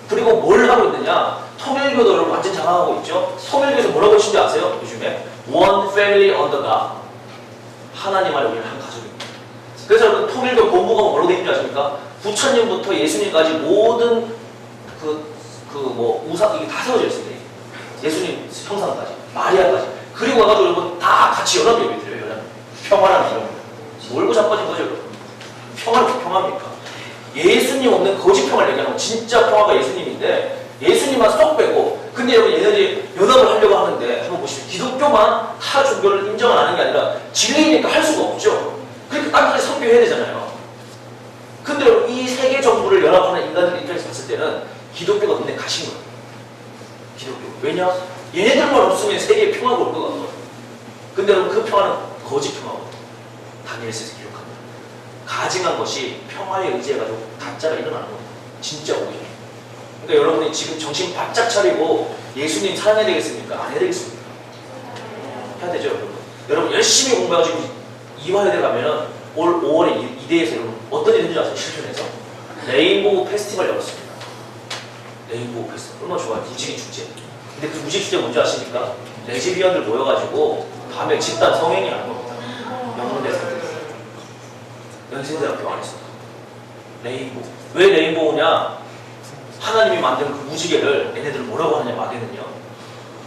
그리고 뭘 하고 있느냐? 통일교도 여러분 완전 장악하고 있죠. 통일교에서 뭐라고 하시는지 아세요? 요즘에 One Family Under God. 하나님 아래 우리는 한 가족입니다. 그래서 여러분 통일교 본부가 뭐라고 되어 있는지 아십니까? 부처님부터 예수님까지 모든 우상 이게 다 세워져 있습니다. 예수님 형상까지, 마리아까지. 그리고 와가지고 여러분 다 같이 연합 예배 드려요. 연합. 평화라는 이름으로. 뭘고 자빠진 거죠, 여러분? 평화입니까? 예수님 없는 거짓 평화를 얘기하면 진짜 평화가 예수님인데 예수님만 쏙 빼고 근데 여러분 얘네들이 연합을 하려고 하는데 한번 보시면 기독교만 타 종교를 인정 안 하는 게 아니라 진리니까 할 수가 없죠. 그러니까 딴 선교해야 되잖아요. 근데 여러분 이 세계 정부를 연합하는 인간들 입장에서 봤을 때는 기독교가 눈에 가신 거예요. 기독교. 왜냐? 얘네들만 없으면 세계에 평화가 올 것 같거든요. 근데 여러분 그 평화는 거짓 평화거든요. 다니엘서에서 기록합니다. 가증한 것이 평화에 의지해가지고 가짜가 일어나는 겁니다. 진짜 오히려. 그러니까 여러분이 지금 정신 바짝 차리고 예수님 사랑해야 되겠습니까? 안 해야 되겠습니까? 해야 되죠, 여러분. 여러분 열심히 공부해가지고 이화여대 가면은 올 5월에 이대에서 여러분 어떤 일이 있는지 아세요? 실천에서 레인보우 페스티벌 열었습니다. 레인보우 페스티벌 얼마나 좋아요. 무지개 축제. 근데 그 무지개 축제 뭔지 아십니까? 레즈비언들 모여가지고 밤에 집단 성행위 하는 겁니다. 영문대생들. 연세대학교 안에서. 레인보우. 왜 레인보우냐? 하나님이 만든 그 무지개를 얘네들 뭐라고 하느냐 마귀는요.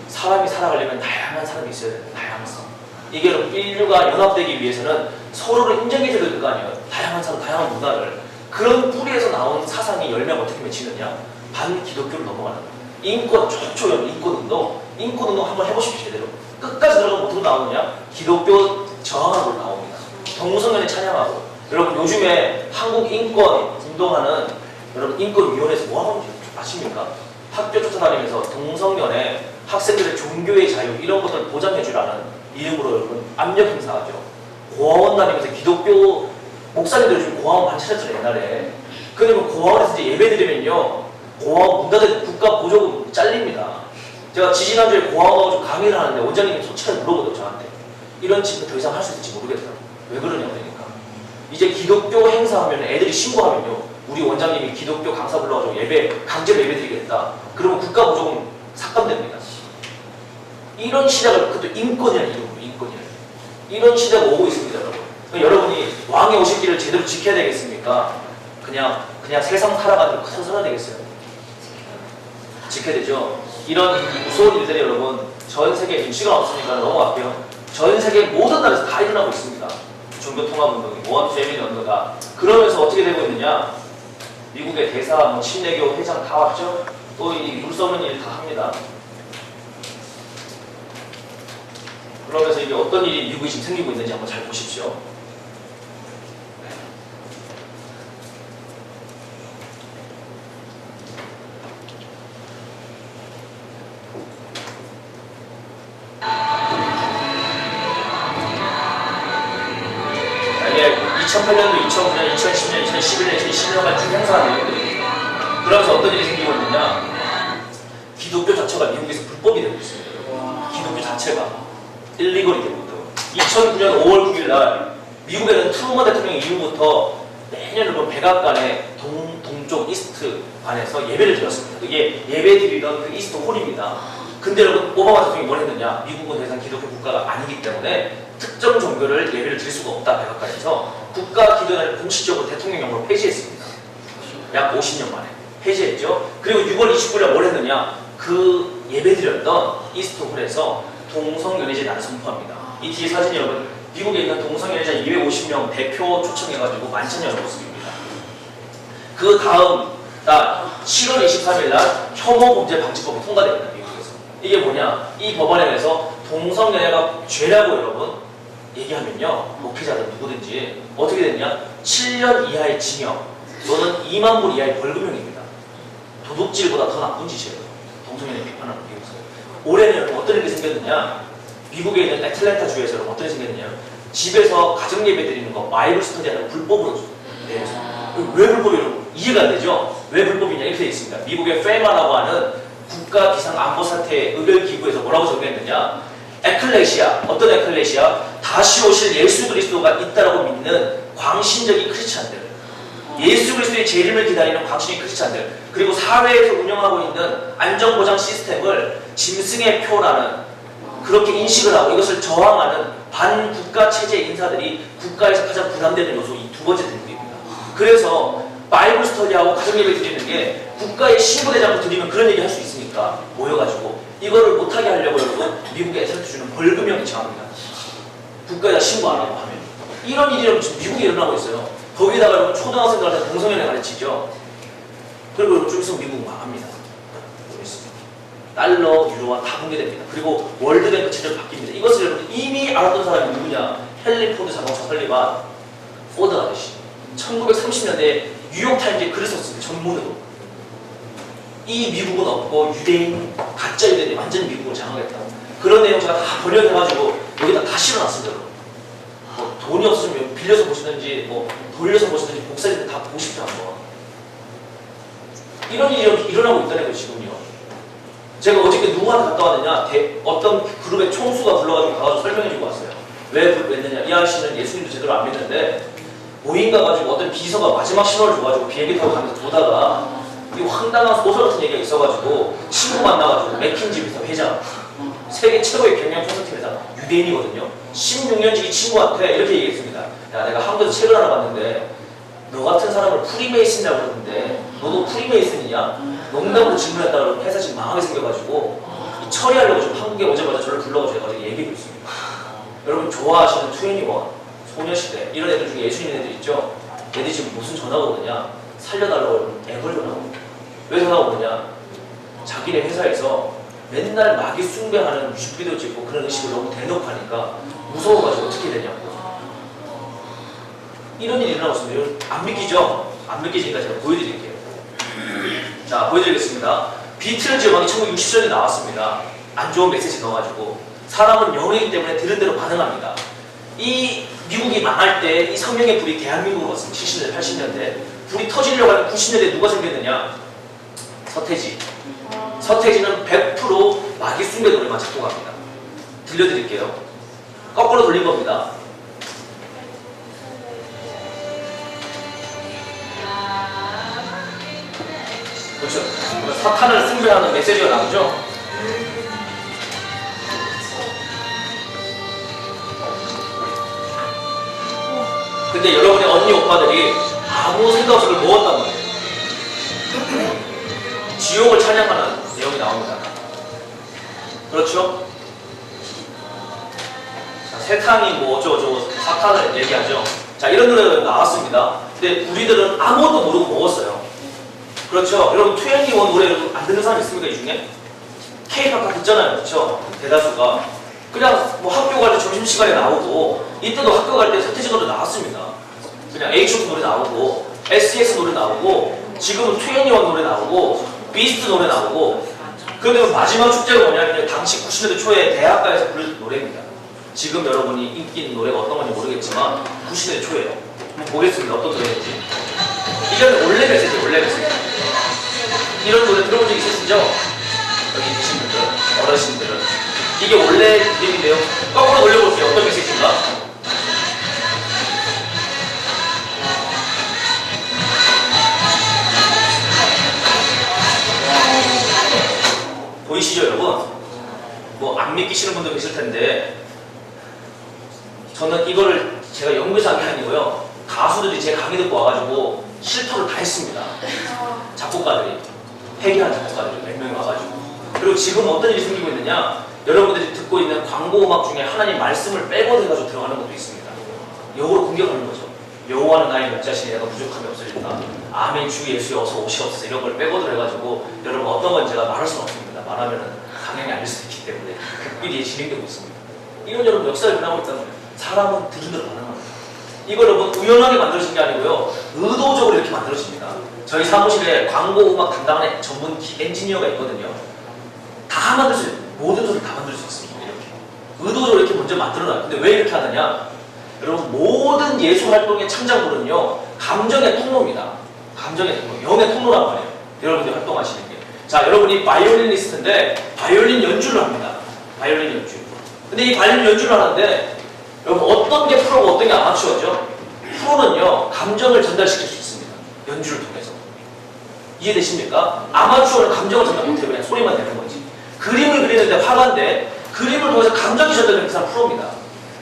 사람이 살아가려면 다양한 사람이 있어야 돼요. 다양성. 이게 인류가 연합되기 위해서는 서로를 인정해줘야 될 거 아니에요. 다양한 사람, 다양한 문화를. 그런 뿌리에서 나온 사상이 열매가 어떻게 맺히느냐? 반기독교를 넘어가는 거예요. 인권, 초초연 인권운동. 인권운동 한번 해보십시오, 제대로. 끝까지 들어가면 어떻게 나오느냐? 기독교 저항하고 나옵니다. 동성연애 찬양하고. 여러분 요즘에 한국 인권 운동하는 여러분 인권위원회에서 뭐 하는지 아십니까? 학교 쫓아다니면서 동성연애, 학생들의 종교의 자유 이런 것들을 보장해주라는 이름으로 여러분 압력 행사하죠. 고아원 다니면서 기독교 목사님들 요즘 고아원 많이 찾았잖아요 옛날에. 그러면 고아원에서 이제 예배 드리면요 고아원 문 닫을 국가 보조금 잘립니다. 제가 지지난주에 고아원 좀 강의를 하는데 원장님이 솔직하게 물어보더라고요 저한테. 이런 짓을 더 이상 할 수 있을지 모르겠더라고요. 왜 그러냐고 그러니까 이제 기독교 행사하면 애들이 신고하면요 우리 원장님이 기독교 강사 불러가지고 예배 강제로 예배 드리겠다. 그러면 국가 보조금 삭감됩니다. 이런 시대가 그것도 인권이라는 이름으로 인권이라는 이런 시대가 오고 있습니다, 여러분. 그러니까 여러분이 왕의 오실 길을 제대로 지켜야 되겠습니까? 그냥 세상 살아가지고 서서나 되겠어요? 지켜야 되죠. 이런 무서운 일들이 여러분 전 세계 지금 시간 없으니까 넘어갈게요. 전 세계 모든 나라에서 다 일어나고 있습니다. 종교 통합 운동이 원 패밀리 언더가 그러면서 어떻게 되고 있느냐? 미국의 대사, 침례교 회장 다 왔죠? 또 이 미국 써는 일 다 합니다. 그러면서 이게 어떤 일이 미국에 지금 생기고 있는지 한번 잘 보십시오. 이게 2008년도, 2009년, 2010년, 2011년, 2012년까지 쭉 행사한 내용들이 그러면서 어떤 일이 생기고 있느냐? 기독교 자체가 미국에서 불법이 되고 있습니다. 기독교 자체가. 일리걸이 되고 있다고. 2009년 5월 9일 날 미국에는 트루먼 대통령 이후부터 매년 여러분 백악관의 동쪽 이스트 관에서 예배를 드렸습니다. 그게 예배 드리던 그 이스트 홀입니다. 근데 여러분 오바마 대통령이 뭘 했느냐? 미국은 더 이상 기독교 국가가 아니기 때문에 특정 종교를 예배를 드릴 수가 없다. 백악관에서 국가 기도단을 공식적으로 대통령령으로 폐지했습니다. 약 50년 만에 폐지했죠. 그리고 6월 29일 뭘 했느냐? 그 예배 드렸던 이스트 홀에서 동성연애제 날을 선포합니다. 이 뒤에 사진 여러분 미국에 있는 동성연애자 250명 대표 초청해가지고 만찬하는 모습입니다. 그 다음 날 7월 23일 날 혐오범죄방지법이 통과됩니다. 미국에서. 이게 뭐냐? 이 법안에서 동성연애가 죄라고 여러분 얘기하면요 목회자든 누구든지 어떻게 되느냐? 7년 이하의 징역 또는 2만 불 이하의 벌금형입니다. 도둑질보다 더 나쁜 짓이에요. 동성연애 비판하는 미국에서. 올해는 여러분 어떤 일이 생겼느냐? 미국에 있는 애틀랜타 주에서 여러분 어떤 일이 생겼느냐? 집에서 가정 예배 드리는 거 바이블 스터디하는 불법으로 내서 왜 불법이 여러분 이해가 안 되죠? 왜 불법이냐 이렇게 되어 있습니다. 미국의 페마라고 하는 국가 비상안보사태 의결기구에서 뭐라고 적용했느냐? 에클레시아, 어떤 에클레시아? 다시 오실 예수 그리스도가 있다라고 믿는 광신적인 크리스찬들, 예수 그리스도의 재림을 기다리는 광신적인 크리스찬들, 그리고 사회에서 운영하고 있는 안전보장 시스템을 짐승의 표라는 그렇게 인식을 하고 이것을 저항하는 반국가 체제 인사들이 국가에서 가장 부담되는 요소 이 두 번째 대목입니다. 그래서 바이블 스터디하고 가정예배 드리는 게 국가의 신고대장부 드리면 그런 얘기 할 수 있으니까 모여가지고 이거를 못하게 하려고 해도 미국에 에서트 주는 벌금형이 정합니다. 국가에다 신고 안 하고 하면. 이런 일이 지금 미국에 일어나고 있어요. 거기다가 여러분 초등학생들한테 동성연애 가르치죠. 그리고 좀 있으면 미국 망합니다. 달러, 유로화 다 붕괴됩니다. 그리고 월드뱅크 체제로 바뀝니다. 이것을 여러분 이미 알았던 사람이 누구냐? 헨리 포드 자동차 설립한 포드 아저씨. 1930년대에 뉴욕타임즈에 글을 썼습니다. 전문으로. 이 미국은 없고 유대인, 가짜 유대인이 완전 미국을 장악했다. 그런 내용 제가 다 번역해가지고 여기다 다 실어놨습니다. 뭐 돈이 없으면 빌려서 보시든지 뭐 돌려서 보시든지 복사해서 다 보고 싶죠 한번. 이런 일이 일어나고 있다는 거예요 지금요. 제가 어저께 누구한테 갔다 왔느냐? 어떤 그룹의 총수가 불러가지고 가가지고 설명해주고 왔어요. 왜 그랬느냐? 이 아저씨는 예수님도 제대로 안 믿는데 모임 가가지고 어떤 비서가 마지막 신호를 줘가지고 비행기 타고 가면서 보다가 이 황당한 소설 같은 얘기가 있어가지고 친구 만나가지고 맥킨지 회사 회장, 세계 최고의 경영 콘서트 회사 유대인이거든요. 16년지기 친구한테 이렇게 얘기했습니다. 야, 내가 한국에서 책을 하나 봤는데 너 같은 사람을 프리메이슨이라고 그러는데 너도 프리메이슨이냐? 농담으로 질문했다고 회사 지금 망하게 생겨가지고 처리하려고 지금 한국에 오자마자 저를 불러가지고 제가 얘기하고 있습니다. 여러분 좋아하시는 21, 소녀시대 이런 애들 중에 예수 있는 애들 있죠? 애들이 지금 무슨 전화가 오느냐? 살려달라고 애걸 전화가 오냐? 왜 전화가 오느냐? 자기네 회사에서 맨날 마귀 숭배하는 뮤직비디오 찍고 그런 의식을 너무 대놓고 하니까 무서워가지고 어떻게 되냐고. 이런 일이 일어나고 있습니다. 안 믿기죠? 안 믿기지니까 제가 보여드릴게요. 자, 보여드리겠습니다. 비틀즈 음악이 1960년에 나왔습니다. 안 좋은 메시지 넣어가지고 사람은 영이기 때문에 들은 대로 반응합니다. 이 미국이 망할 때 이 성령의 불이 대한민국으로 왔습니다. 70년대, 80년대. 불이 터지려고 하는 90년대 누가 생겼느냐? 서태지. 서태지는 100% 마귀 숭배 노래만 작곡합니다. 들려드릴게요. 거꾸로 돌린 겁니다. 그렇죠. 사탄을 숭배하는 메시지가 나오죠. 근데 여러분의 언니 오빠들이 아무 생각 없이 그걸 먹었단 말이에요. 지옥을 찬양하는 내용이 나옵니다. 그렇죠? 자, 세상이 뭐 어쩌고저쩌고 사탄을 얘기하죠. 자, 이런 노래가 나왔습니다. 근데 우리들은 아무것도 모르고 먹었어요. 그렇죠? 여러분 21 노래 여러분 안 듣는 사람 있습니까 이 중에? K-pop 다 듣잖아요. 그렇죠? 대다수가 그냥 뭐 학교 갈 때 점심시간에 나오고 이때도 학교 갈 때 서태지 노래 나왔습니다. 그냥 H.O.T 노래 나오고 S.E.S 노래 나오고 지금은 21 노래 나오고 비스트 노래 나오고 그런데 마지막 축제가 뭐냐면 당시 90년대 초에 대학가에서 부르는 노래입니다. 지금 여러분이 인기 있는 노래가 어떤 건지 모르겠지만 90년대 초예요. 한번 보겠습니다. 어떤 노래인지. 이건 원래 메시지, 원래 메시지. 이런 노래 들어본 적 있으시죠? 여기 계신 분들, 어르신들은. 이게 원래 그림인데요. 거꾸로 돌려볼게요. 어떤 메시지인가? 보이시죠, 여러분? 뭐 안 믿기시는 분도 계실 텐데 저는 이거를 제가 연구해서 한 게 아니고요. 가수들이 제 강의 듣고 와가지고 실토를 다 했습니다. 작곡가들이. 회개한 작곡가들이 몇 명이 와가지고. 그리고 지금 어떤 일이 생기고 있느냐? 여러분들이 듣고 있는 광고 음악 중에 하나님 말씀을 빼고 해가지고 들어가는 것도 있습니다. 역으로 공격하는 거죠. 여호와는 나의 목자시니 내가 부족함이 없으리까. 아멘 주 예수여 어서 오시옵소서 이런 걸 빼고 들어가지고 여러분 어떤 건 제가 말할 수는 없습니다. 말하면 당연히 아닐 수 있기 때문에 극비리에 진행되고 있습니다. 이건 여러분 역사를 변하고 있다는 거예요. 사람은 들은 대로 반응합니다. 이걸 여러분 우연하게 만들어진 게 아니고요. 의도적으로 이렇게 만들어집니다. 저희 사무실에 광고 음악 담당하는 전문 엔지니어가 있거든요. 다 만들 수 있어요. 모든 소리를 다 만들 수 있습니다. 이렇게. 의도적으로 이렇게 먼저 만들어놔요. 근데 왜 이렇게 하느냐? 여러분 모든 예술 활동의 창작물은요. 감정의 통로입니다. 감정의 통로, 영의 통로란 말이에요. 여러분들이 활동하시는 게. 자, 여러분이 바이올리니스트인데 바이올린 연주를 합니다. 바이올린 연주. 근데 이 바이올린 연주를 하는데 여러분 어떤 게 프로고 어떤 게 아마추어죠? 프로는요 감정을 전달시킬 수 있습니다. 연주를 통해서. 이해되십니까? 아마추어는 감정을 전달 못해요. 그냥 소리만 내는 거지. 그림을 그리는데 화가인데 그림을 통해서 감정이 전달되는 그 사람 프로입니다.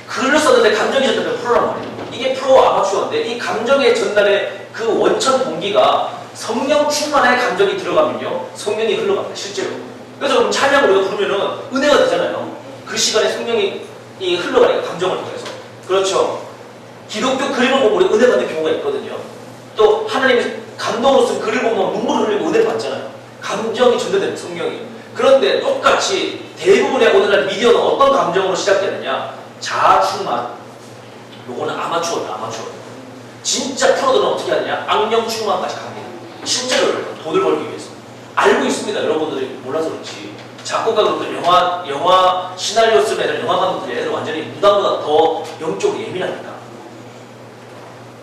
글을 썼는데 감정이 전달되는 프로란 말이에요. 이게 프로 아마추어인데 이 감정의 전달의 그 원천 동기가 성령 충만의 감정이 들어가면요 성령이 흘러갑니다. 실제로. 그래서 여러분 찬양을 우리가 부르면은 은혜가 되잖아요. 그 시간에 성령이 흘러가니까 감정을 통해서. 그렇죠. 기독교 그림을 보고 우리 은혜 받는 경우가 있거든요. 또 하나님이 감동으로 쓴 글을 보면 눈물을 흘리고 은혜를 받잖아요. 감정이 전달되는 성령이. 그런데 똑같이 대부분의 오늘날 미디어는 어떤 감정으로 시작되느냐? 자아 충만. 요거는 아마추어다. 아마추어. 진짜 프로들은 어떻게 하느냐? 악령 충만까지 갑니다. 실제로 돈을 벌기 위해서. 알고 있습니다. 여러분들이 몰라서 그렇지. 작곡가들도 영화 시나리오 쓰는 애들, 영화 감독들 애들 완전히 무당보다 더 영적으로 예민합니다.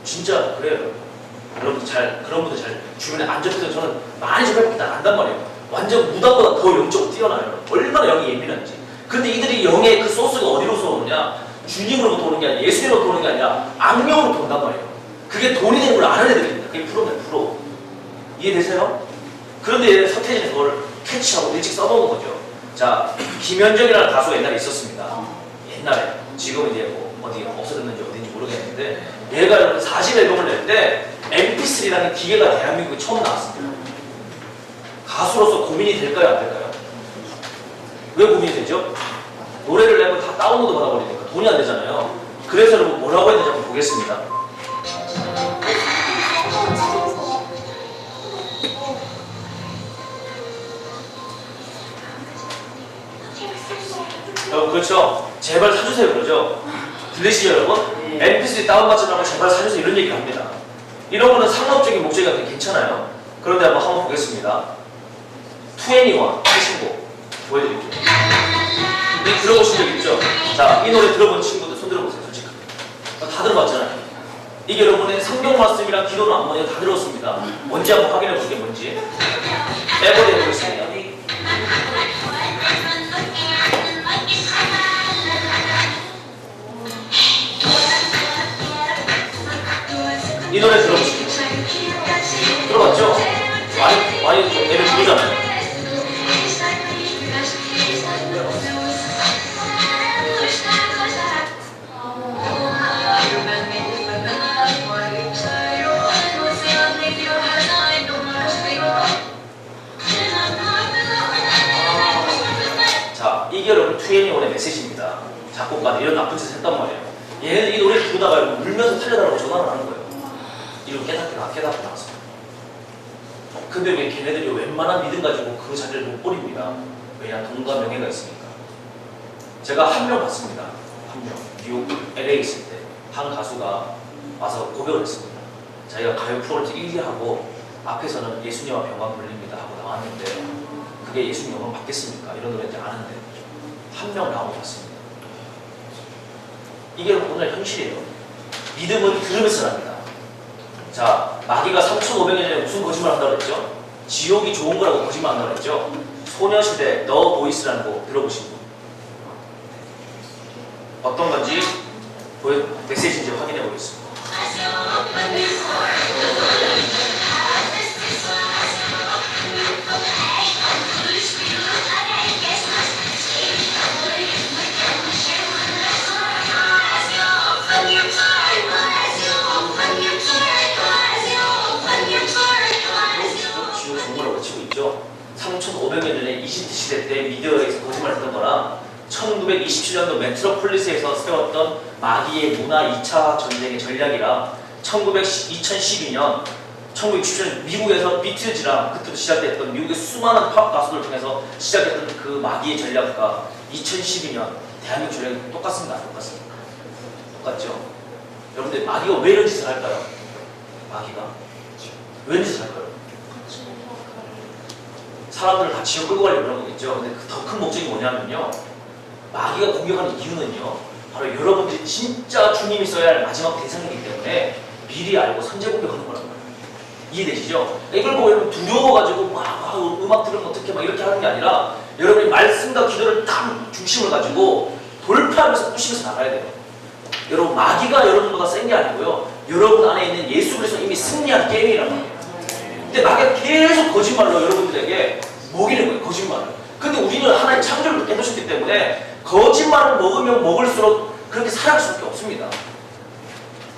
진짜 그래요. 여러분들 그런 분들 잘 주변에 안 접해서 저는 많이 접해봤다 안단 말이에요. 완전 무당보다 더 영적으로 뛰어나요. 얼마나 영이 예민한지. 근데 이들이 영의 그 소스가 어디로서 오느냐? 주님으로부터 오는 게 아니라 예수님으로부터 오는 게 아니라 악령으로부터 온단 말이에요. 그게 돈이 되는 걸 아는 애들입니다. 그게 프로면 프로. 이해되세요? 그런데 서태진이 그걸 캐치하고 일찍 써먹은 거죠. 자, 김현정이라는 가수가 옛날에 있었습니다. 옛날에. 지금 이제 뭐 어디 없어졌는지 어딘지 모르겠는데 얘가 이렇게 40앨범을 냈는데 MP3라는 기계가 대한민국에 처음 나왔습니다. 가수로서 고민이 될까요? 안 될까요? 왜 고민이 되죠? 노래를 내면 다 다운로드 받아버리니까 돈이 안 되잖아요. 그래서 여러분 뭐라고 했는지 한번 보겠습니다. 여러분 그렇죠? 제발 사주세요 그러죠? 들리시죠 여러분? MP3 다운받지 말고 제발 사주세요 이런 얘기를 합니다. 이런 거는 상업적인 목적이 되게 괜찮아요. 그런데 한번 보겠습니다. 21 최신곡 보여드릴게요. 이 들어보신 적 있죠? 자, 이 노래 들어본 친구들 손 들어보세요 솔직히. 다 들어봤잖아요. 이게 여러분의 성경 말씀이랑 기도는 안무냐 다 들었습니다. 뭔지 한번 확인해 볼게요. 뭔지 에버리 해보겠습니다. 이 노래 들어보시죠. 들어봤죠? 많이 애를 부르잖아요. 자, 이게 여러분 21의 메시지입니다. 작곡가는 이런 나쁜 짓을 했단 말이에요. 얘는 이 노래를 부르다가 울면서 살려달라고 전화를 하는 거예요. 이거 깨닫게 나왔어. 근데 왜 걔네들이 웬만한 믿음 가지고 그 자리를 못 버립니다. 왜냐? 돈과 명예가 있으니까. 제가 한 명 봤습니다. 한 명. 뉴욕 LA 있을 때 한 가수가 와서 고백을 했습니다. 자기가 가요 프로젝트 1위 하고 앞에서는 예수님과 병만 불립니다 하고 나왔는데 그게 예수님 영광 받겠습니까? 이런 노래인지 아는데 한 명 나오고 봤습니다. 이게 오늘 현실이에요. 믿음은 들으면서 납니다. 자, 마귀가 3,500년 전에 무슨 거짓말 한다고 했죠? 지옥이 좋은 거라고 거짓말 한다고 했죠? 소녀시대 너 보이스라는 곡 들어보신 분? 어떤 건지 메시지인지 확인해 보겠습니다. 지옥 정말 외치고 있죠. 3,500년 전에 이집트 시대 때 미디어에서 거짓말했던 거랑 1927년도 메트로폴리스에서 세웠던 마귀의 문화 2차 전쟁의 전략이랑 2012년 미국에서 비틀즈랑 그때부터 시작됐던 미국의 수많은 팝 가수들 통해서 시작했던 그 마귀의 전략과 2012년 대한민국 전략이 똑같습니다. 안 똑같습니까? 똑같죠? 여러분들 마귀가 왜 이런 짓을 할까요? 마귀가 왜 이런 짓을 할까요? 사람들을 다 지옥 끌고 가려고 그런 거겠죠. 근데 그 더 큰 목적이 뭐냐면요. 마귀가 공격하는 이유는요. 바로 여러분들이 진짜 주님이 써야 할 마지막 대상이기 때문에 미리 알고 선제 공격하는 거란 말이에요. 이해되시죠? 이걸 보고 여러분 두려워가지고 막 음악 들으면 치면서 나가야 돼요. 여러분 마귀가 여러분보다 센 게 아니고요. 여러분 안에 있는 예수 그리스도 이미 승리한 게임이란 말이에요. 근데 마귀가 계속 거짓말로 여러분들에게 먹이는 거예요. 거짓말을. 근데 우리는 하나님 창조를 깨우셨기 때문에 거짓말을 먹으면 먹을수록 그렇게 살아갈 수밖에 없습니다.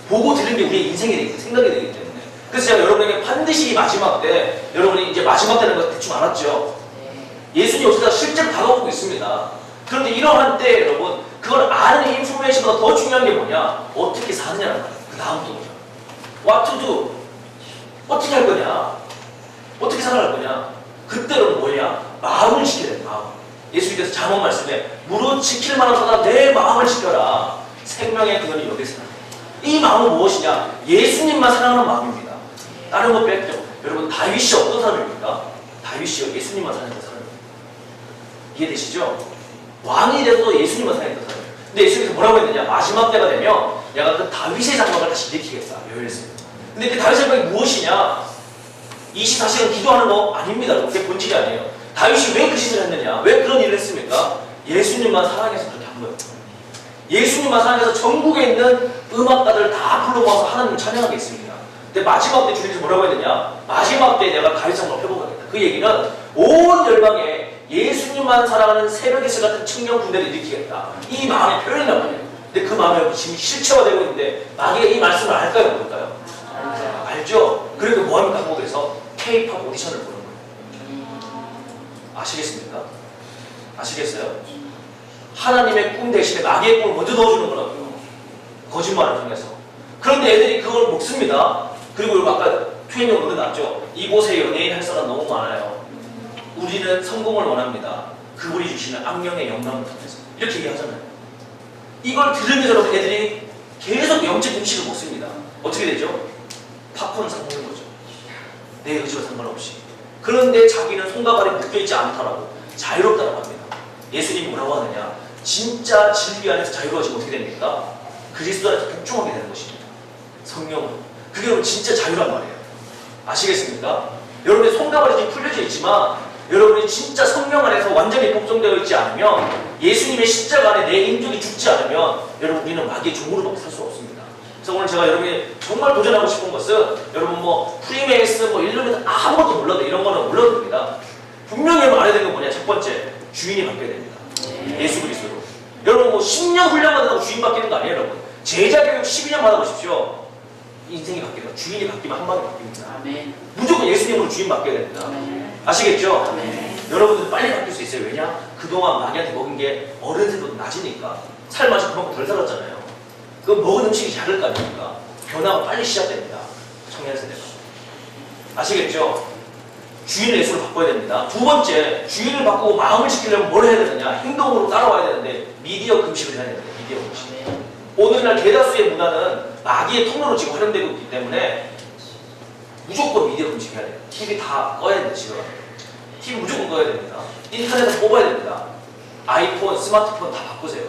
보고 들은 게 우리의 인생이 되기 때문에, 생각이 되기 때문에. 그래서 제가 여러분에게 반드시 이 마지막 때, 여러분이 이제 마지막 때라는 거 대충 알았죠? 예수님 오시다가 실제로 다가오고 있습니다. 그런데 이러한 때 여러분, 그걸 아는 인포메이션보다 더 중요한 게 뭐냐? 어떻게 사느냐는 거예요. 그 다음 또 뭐냐? What to do? 어떻게 할 거냐? 어떻게 살아갈 거냐? 그때는 뭐냐? 마음을 지켜야 돼, 마음. 예수님께서 잠언 말씀에 무릇 지킬 만한 거다 내 마음을 지켜라. 생명의 근원이 여기서 나요. 이 마음은 무엇이냐? 예수님만 사랑하는 마음입니다. 다른 거 뺐죠. 여러분 다윗이 어떤 사람입니까? 다윗이요 예수님만 사랑했던 사람입니다. 이해되시죠? 왕이 돼도 예수님만 사랑했던 사람이에요. 근데 예수님께서 뭐라고 했느냐? 마지막 때가 되면 내가 그 다윗의 장막을 다시 일으키겠다. 묘했습니다. 근데 그 다윗의 장막이 무엇이냐? 24시간 기도하는 거 아닙니다. 그게 본질이 아니에요. 다윗이 왜 그 짓을 했느냐? 왜 그런 일을 했습니까? 예수님만 사랑해서 그렇게 한 거예요. 예수님만 사랑해서 전국에 있는 음악가들 다 불러 모아서 하나님을 찬양하게 했습니다. 근데 마지막 때 주님께서 뭐라고 했느냐? 마지막 때 내가 다윗 장막을 회복하겠다. 그 얘기는 온 열방에 예수님만 사랑하는 새벽이슬 같은 청년 군대를 일으키겠다. 이 마음의 표현이란 말이에요. 근데 그 마음이 지금 실체화되고 있는데 마귀가 이 말씀을 알까요? 모를까요? 알죠? 그리고 뭐합니까? 한국에서 K-POP 오디션을 보는 거예요. 아시겠습니까? 아시겠어요? 하나님의 꿈 대신에 마귀의 꿈을 먼저 넣어주는 거라고요. 거짓말을 통해서. 그런데 애들이 그걸 먹습니다. 그리고 아까 투애니가 노래 나왔죠? 이곳에 연예인 할 사람 너무 많아요. 우리는 성공을 원합니다. 그분이 주시는 악령의 영감을 통해서. 이렇게 얘기하잖아요. 이걸 들으면서 여러분 애들이 계속 영적 음식을 먹습니다. 어떻게 되죠? 팝콘을 사 먹는 거죠. 내 의지와 상관없이. 그런데 자기는 손과 발이 묶여있지 않다라고 자유롭다라고 합니다. 예수님이 뭐라고 하느냐? 진짜 진리 안에서 자유로워지면 어떻게 됩니까? 그리스도 안에서 복종하게 되는 것입니다. 성령으로. 그게 여러분 진짜 자유란 말이에요. 아시겠습니까? 여러분의 손과 발이 지금 풀려져 있지만 여러분이 진짜 성령 안에서 완전히 복종되어 있지 않으면 예수님의 십자가 안에 내 인격이 죽지 않으면 여러분 우리는 마귀의 종으로밖에 살 수 없습니다. 그래서 오늘 제가 여러분이 정말 도전하고 싶은 것은 여러분 뭐 프리메이스 뭐 일루미나티 아무것도 몰라도 이런 거는 몰라도 됩니다. 분명히 여러분 알아야 되는 건 뭐냐? 첫 번째 주인이 바뀌어야 됩니다. 예수 그리스도로. 여러분 뭐 10년 훈련 받는다고 주인 바뀌는 거 아니에요 여러분. 제자 교육 12년 받아보십시오. 인생이 바뀌어요. 주인이 바뀌면 한 방에 바뀝니다. 아멘. 무조건 예수님으로 주인 바뀌어야 됩니다. 아멘. 아시겠죠? 아멘. 여러분들 빨리 바뀔 수 있어요. 왜냐? 그동안 마귀한테 먹은 게 어른 세보다 낮으니까 살 맛이 그만큼 덜 살았잖아요. 그 먹은 음식이 작을 거 아닙니까? 변화가 빨리 시작됩니다. 청년 세대가. 아시겠죠? 주인의 예수를 바꿔야 됩니다. 두 번째, 주인을 바꾸고 마음을 지키려면 뭘 해야 되느냐? 행동으로 따라와야 되는데 미디어 금식을 해야 됩니다. 미디어 금식. 오늘날 대다수의 문화는 마귀의 통로로 지금 활용되고 있기 때문에 무조건 미디어 금식해야 돼요. TV 다 꺼야 됩니다. 지금. TV 무조건 꺼야 됩니다. 인터넷을 뽑아야 됩니다. 아이폰, 스마트폰 다 바꾸세요.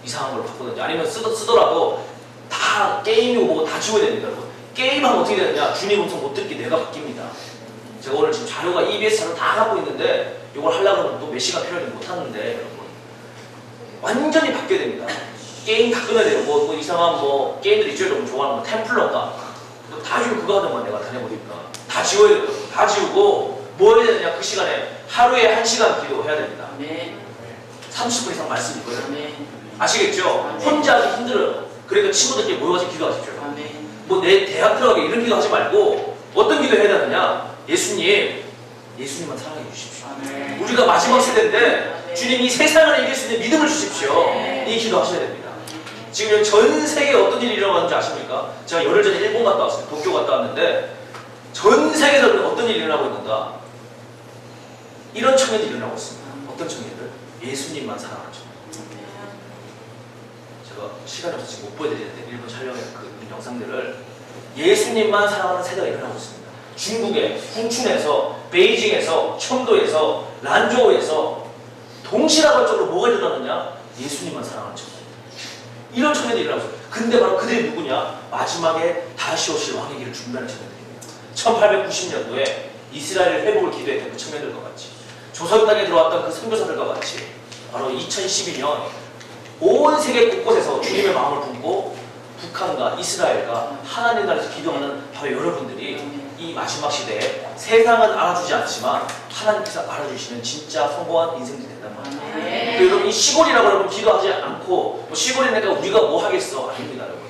이상한 걸로 바꾸든지 아니면 쓰더라도 다 게임이고 뭐고 다 지워야 됩니다. 게임하면 어떻게 되느냐? 주님 음성 못 듣게 내가 바뀝니다. 제가 오늘 지금 자료가 EBS 자료 다 갖고 있는데 이걸 하려고 하면 또 몇 시간 필요하지 못하는데 여러분 완전히 바뀌어야 됩니다. 게임 다 끊어야 돼요. 뭐 이상한 뭐 게임들 있죠. 여러분 좋아하는 거 템플러인가 다 지우고 그거 하던만 내가 다녀보니까 다 지워야 돼요. 다 지우고 뭐 해야 되느냐? 그 시간에 하루에 1시간 기도해야 됩니다. 30분 이상 말씀 있고요. 아시겠죠? 혼자 하기 힘들어요. 그러니까 친구들끼리 모여가지고 기도하십시오. 뭐 내 대학 들어가게 이런 기도 하지 말고 어떤 기도 해야 되느냐? 예수님만 사랑해 주십시오. 아멘. 우리가 마지막 세대인데 주님이 세상을 이길 수 있는 믿음을 주십시오. 이 기도 하셔야 됩니다. 지금 전 세계에 어떤 일이 일어나는지 아십니까? 제가 열흘 전에 일본 갔다 왔어요. 도쿄 갔다 왔는데 전 세계에서 어떤 일이 일어나고 있는가? 이런 청년들이 일어나고 있습니다. 어떤 청년들? 예수님만 사랑하는 청년. 제가 시간이 없어서 지금 못 보여드리는데 일본 촬영의 그 영상들을 예수님만 사랑하는 세대가 일어나고 있습니다. 중국의 훈춘에서, 베이징에서, 청도에서, 란조우에서 동시다발적으로 뭐가 일어나느냐? 예수님만 사랑하는 청년. 이런 청년들이 일어나고 있어요. 근데 바로 그들이 누구냐? 마지막에 다시 오실 왕의 길을 준비하는 청년들입니다. 1890년도에 이스라엘 회복을 기도했던 그 청년들과 같이 조선 땅에 들어왔던 그 선교사들과 같이 바로 2012년 온 세계 곳곳에서 주님의 마음을 품고 북한과 이스라엘과 하나님 나라에서 기도하는 바로 여러분들이 이 마지막 시대에 세상은 알아주지 않지만 하나님께서 알아주시는 진짜 성공한 인생들이 된단 말이에요. 여러분 이 시골이라고 여러분 기도하지 않고 뭐 시골이니까 우리가 뭐 하겠어? 아닙니다 여러분.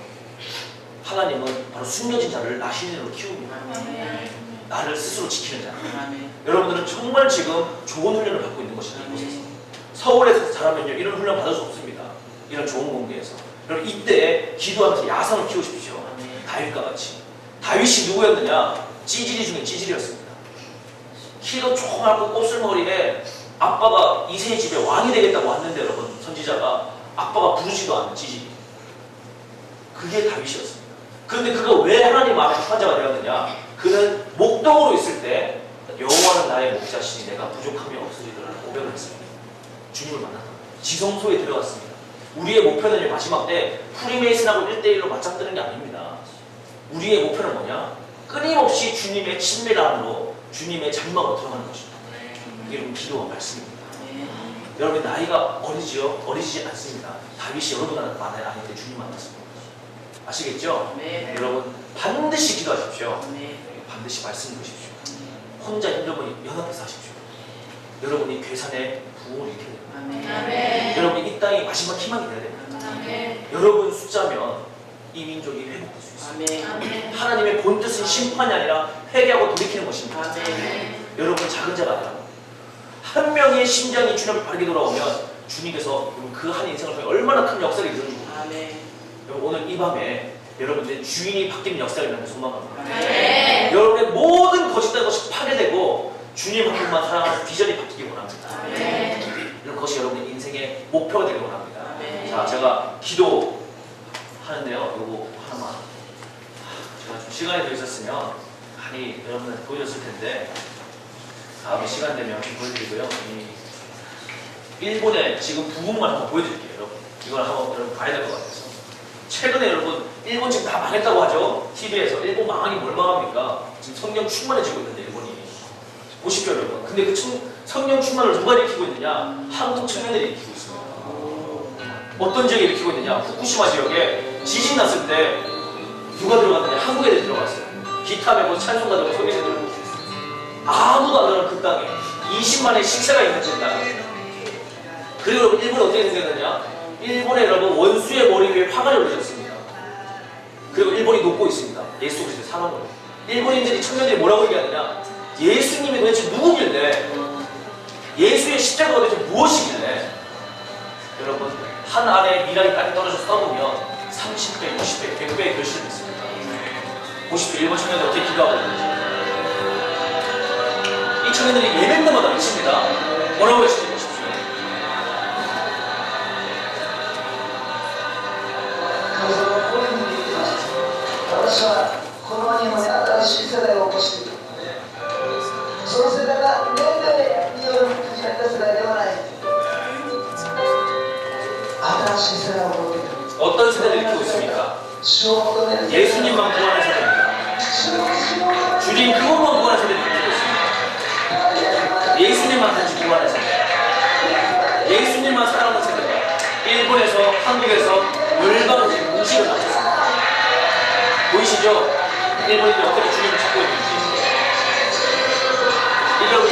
하나님은 바로 숨겨진 자를 나신으로 키웁니다. 나를 스스로 지키는 자. 여러분들은 정말 지금 좋은 훈련을 받고 있는 것이다. 이곳에서 서울에서 자라면요 이런 훈련 받을 수 없습니다. 이런 좋은 공부에서 여러분 이때 기도하면서 야성을 키우십시오. 다윗과 같이. 다윗이 누구였느냐? 찌질이 중에 찌질이었습니다. 키도 조그맣고 곱슬머리에 아빠가 이세의 집에 왕이 되겠다고 왔는데 여러분 선지자가 아빠가 부르지도 않는 찌질이. 그게 다윗이었습니다. 그런데 그가 왜 하나님 마음에 합한 자가 되었느냐? 그는 목동으로 있을 때 여호와는 나의 목자시니 내가 부족함이 없으리라는 고백을 했습니다. 주님을 만났다. 지성소에 들어갔습니다. 우리의 목표는 마지막 때 프리메이슨하고 1대1로 맞짱뜨는 게 아닙니다. 우리의 목표는 뭐냐? 끊임없이 주님의 친밀함으로 주님의 장막으로 들어가는 것입니다. 이게 여러분 기도와 말씀입니다. 여러분 나이가 어리지 않습니다. 다윗이 여러분 아닐 때 주님 만났습니다. 아시겠죠? 여러분 반드시 기도하십시오. 반드시 말씀 보십시오. 혼자 힘들면 연합해서 하십시오. 여러분이 괴산의 부흥을 일으켜야 됩니다. 여러분이 이 땅에 마지막 희망이 되어야 됩니다. 여러분 숫자면 이 민족이 회복될 수 있습니다. 하나님의 본뜻은 심판이 아니라 회개하고 돌이키는 것입니다. 여러분 작은 자가 아니라 한 명의 심장이 주님을 바르게 돌아오면 주님께서 그 한 인생을 통해 얼마나 큰 역사를 이루는 겁니다. 오늘 이 밤에 여러분들의 주인이 바뀌는 역사를 일어나는 소망합니다. 여러분의 모든 거짓된 것이 파괴되고 주님 한 분만 사랑하는 비전이 바뀌기 원합니다. 이런 것이 여러분의 인생의 목표가 되기 원합니다. 자, 제가 기도하는데요. 요거 하나만 제가 좀 시간이 더 있었으면 많이 여러분한테 보여줬을 텐데 다음에 시간 되면 보여드리고요. 일본의 지금 부흥만 한번 보여드릴게요. 여러분 이걸 한번 여러분 봐야 될 것 같아서 최근에 여러분 일본 지금 다 망했다고 하죠. TV에서 일본 망하니 뭘 망합니까? 지금 성령 충만해지고 있는데 일본이 보십시오 여러분. 근데 그 성령 충만을 누가 일으키고 있느냐? 한국 청년들이 일으키고 있습니다. 어떤 지역에 일으키고 있느냐? 후쿠시마 지역에 지진 났을 때 누가 들어갔느냐? 한국 애들이 들어갔어요. 기타 메고 찬송가 들고 소리를 들고 아무도 안 들어간 그 땅에 20만의 식세가 있는 그 땅에. 그리고 여러분 일본은 어떻게 생겼느냐? 일본의 여러분 원수의 머리 위에 화관이 올려졌습니다. 그리고 일본이 녹고 있습니다. 예수 그리스도의 사망으로. 일본인들이 청년들이 뭐라고 얘기하느냐? 예수님이 도대체 누구길래 예수의 십자가가 도대체 무엇이길래 여러분 한 알의 미랄이 땅에 떨어져서 떠보면 30배, 60배, 100배의 결실을 믿습니다. 보십시오. 일본 청년들 어떻게 기도하고 있는지. 이 청년들이 예배 때마다 외칩니다. 뭐라고 외치는지 보십시오. 私はこの日本に新しい世代を起こしている。その世代が年齢による始めた世代ではない。新しい世代を起こっている。 어떤 세대를 키우고 있습니까? 예수님만 구하는 세대입니다. 주님 그것만 구하는 세대를 키우고 있습니다. 예수님만 단지 구하는 세대. 예수님만 사랑하는 세대가 일본에서 한국에서 열방지 공식을 마쳤습니다. 보이시죠? 일본인들이 어떻게 주님을 찾고 있는지.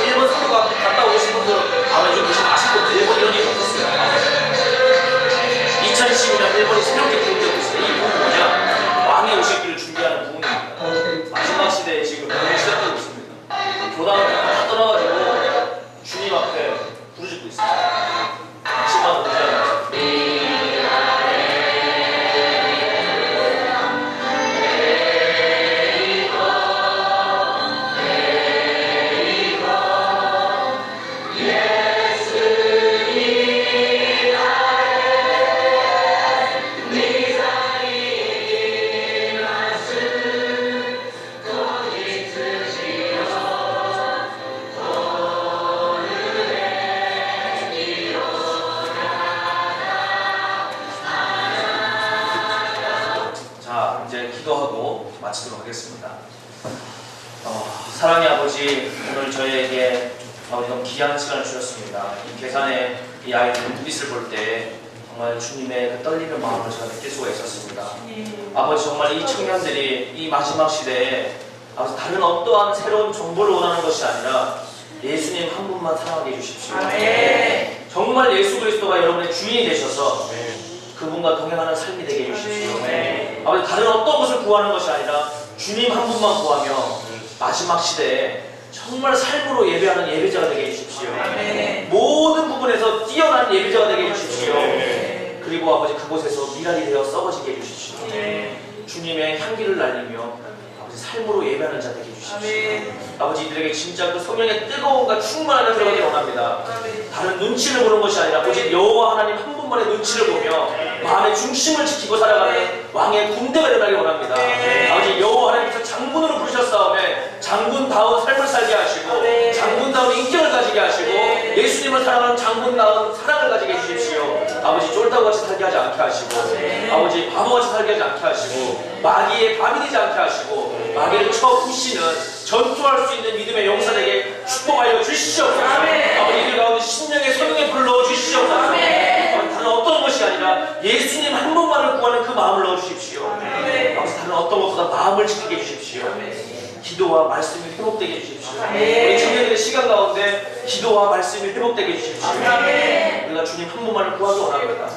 일본 사도가 갔다 오신 분들 아마 좀 아실 겁니다. 일본 이런 일이 없었어요. 2012년 일본이 새롭게 부흥되고 있어요. 이 부흥은 뭐냐? 왕이 오실 길을 준비하는 부흥입니다. 마지막 시대에 지금 부흥이 시작되고 있습니다. 교단을 다 떠나가지고 주님 앞에 부르짖고 있습니다. 마지막 문제는 마치도록 하겠습니다. 사랑의 아버지, 오늘 저희에게 아버지 너무 귀한 시간을 주셨습니다. 이 계산에 이 아이들 눈빛을 볼 때 정말 주님의 그 떨리는 마음을 제가 느낄 수가 있었습니다. 아버지 정말 이 청년들이 이 마지막 시대에 아버지 다른 어떠한 새로운 정보를 원하는 것이 아니라 예수님 한 분만 사랑하게 해주십시오. 정말 예수 그리스도가 여러분의 주인이 되셔서 그분과 동행하는 삶이 되게 해주십시오. 아버지 다른 어떤 것을 구하는 것이 아니라 주님 한 분만 구하며 마지막 시대에 정말 삶으로 예배하는 예배자가 되게 해주십시오. 모든 부분에서 뛰어난 예배자가 되게 해주십시오. 그리고 아버지 그곳에서 미랄이 되어 썩어지게 해주십시오. 주님의 향기를 날리며 아버지 삶으로 예배하는 자 되게 해주십시오. 아버지 이들에게 진짜 그 성령의 뜨거움과 충만함을 들어가기 원합니다. 다른 눈치를 보는 것이 아니라 오직 여호와 하나님 한 분만의 눈치를 보며 마음의 중심을 지키고 살아가는 왕의 군대가 되기 원합니다. 아버지 여호와 하나님께서 장군으로 부르셨사오매 장군다운 삶을 살게 하시고 장군다운 인격을 가지게 하시고 예수님을 사랑하는 장군다운 사랑을 가지게 해주십시오. 아버지 쫄다고 같이 살게 하지 않게 하시고 아버지 바보같이 살게 하지 않게 하시고 마귀의 밤이 되지 않게 하시고 마귀를 쳐 부시는 전투할 수 있는 믿음의 용사에게 축복하여 주시옵소서. 아버지 이들 가운데 심령의 성령의 불을 넣어 주시옵소서. 다른 어떤 것이 아니라 예수님 한 분만을 구하는 그 마음을 넣어 주십시오. 아버지 다른 어떤 것보다 마음을 지키게 해주십시오. 기도와 말씀이 회복되게 해주십시오. 우리 청년들의 시간 가운데 기도와 말씀이 회복되게 해주십시오. 우리가 주님 한 분만을 구하기 원합니다.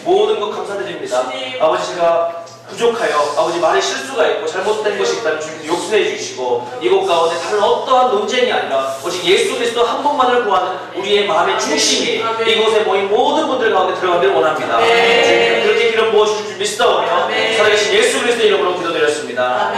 모든 것 감사드립니다. 아버지 제가 부족하여 아버지 말에 실수가 있고 잘못된 것이 있다면 주님 용서해 주시고 이곳 가운데 다른 어떠한 논쟁이 아니라 오직 예수 그리스도 한 분만을 구하는 우리의 마음의 중심이 이곳에 모인 모든 분들 가운데 들어가기를 원합니다. 주님 그렇게 기름 부어주실 줄 믿사오며 살아계신 예수 그리스도의 이름으로 기도드렸습니다.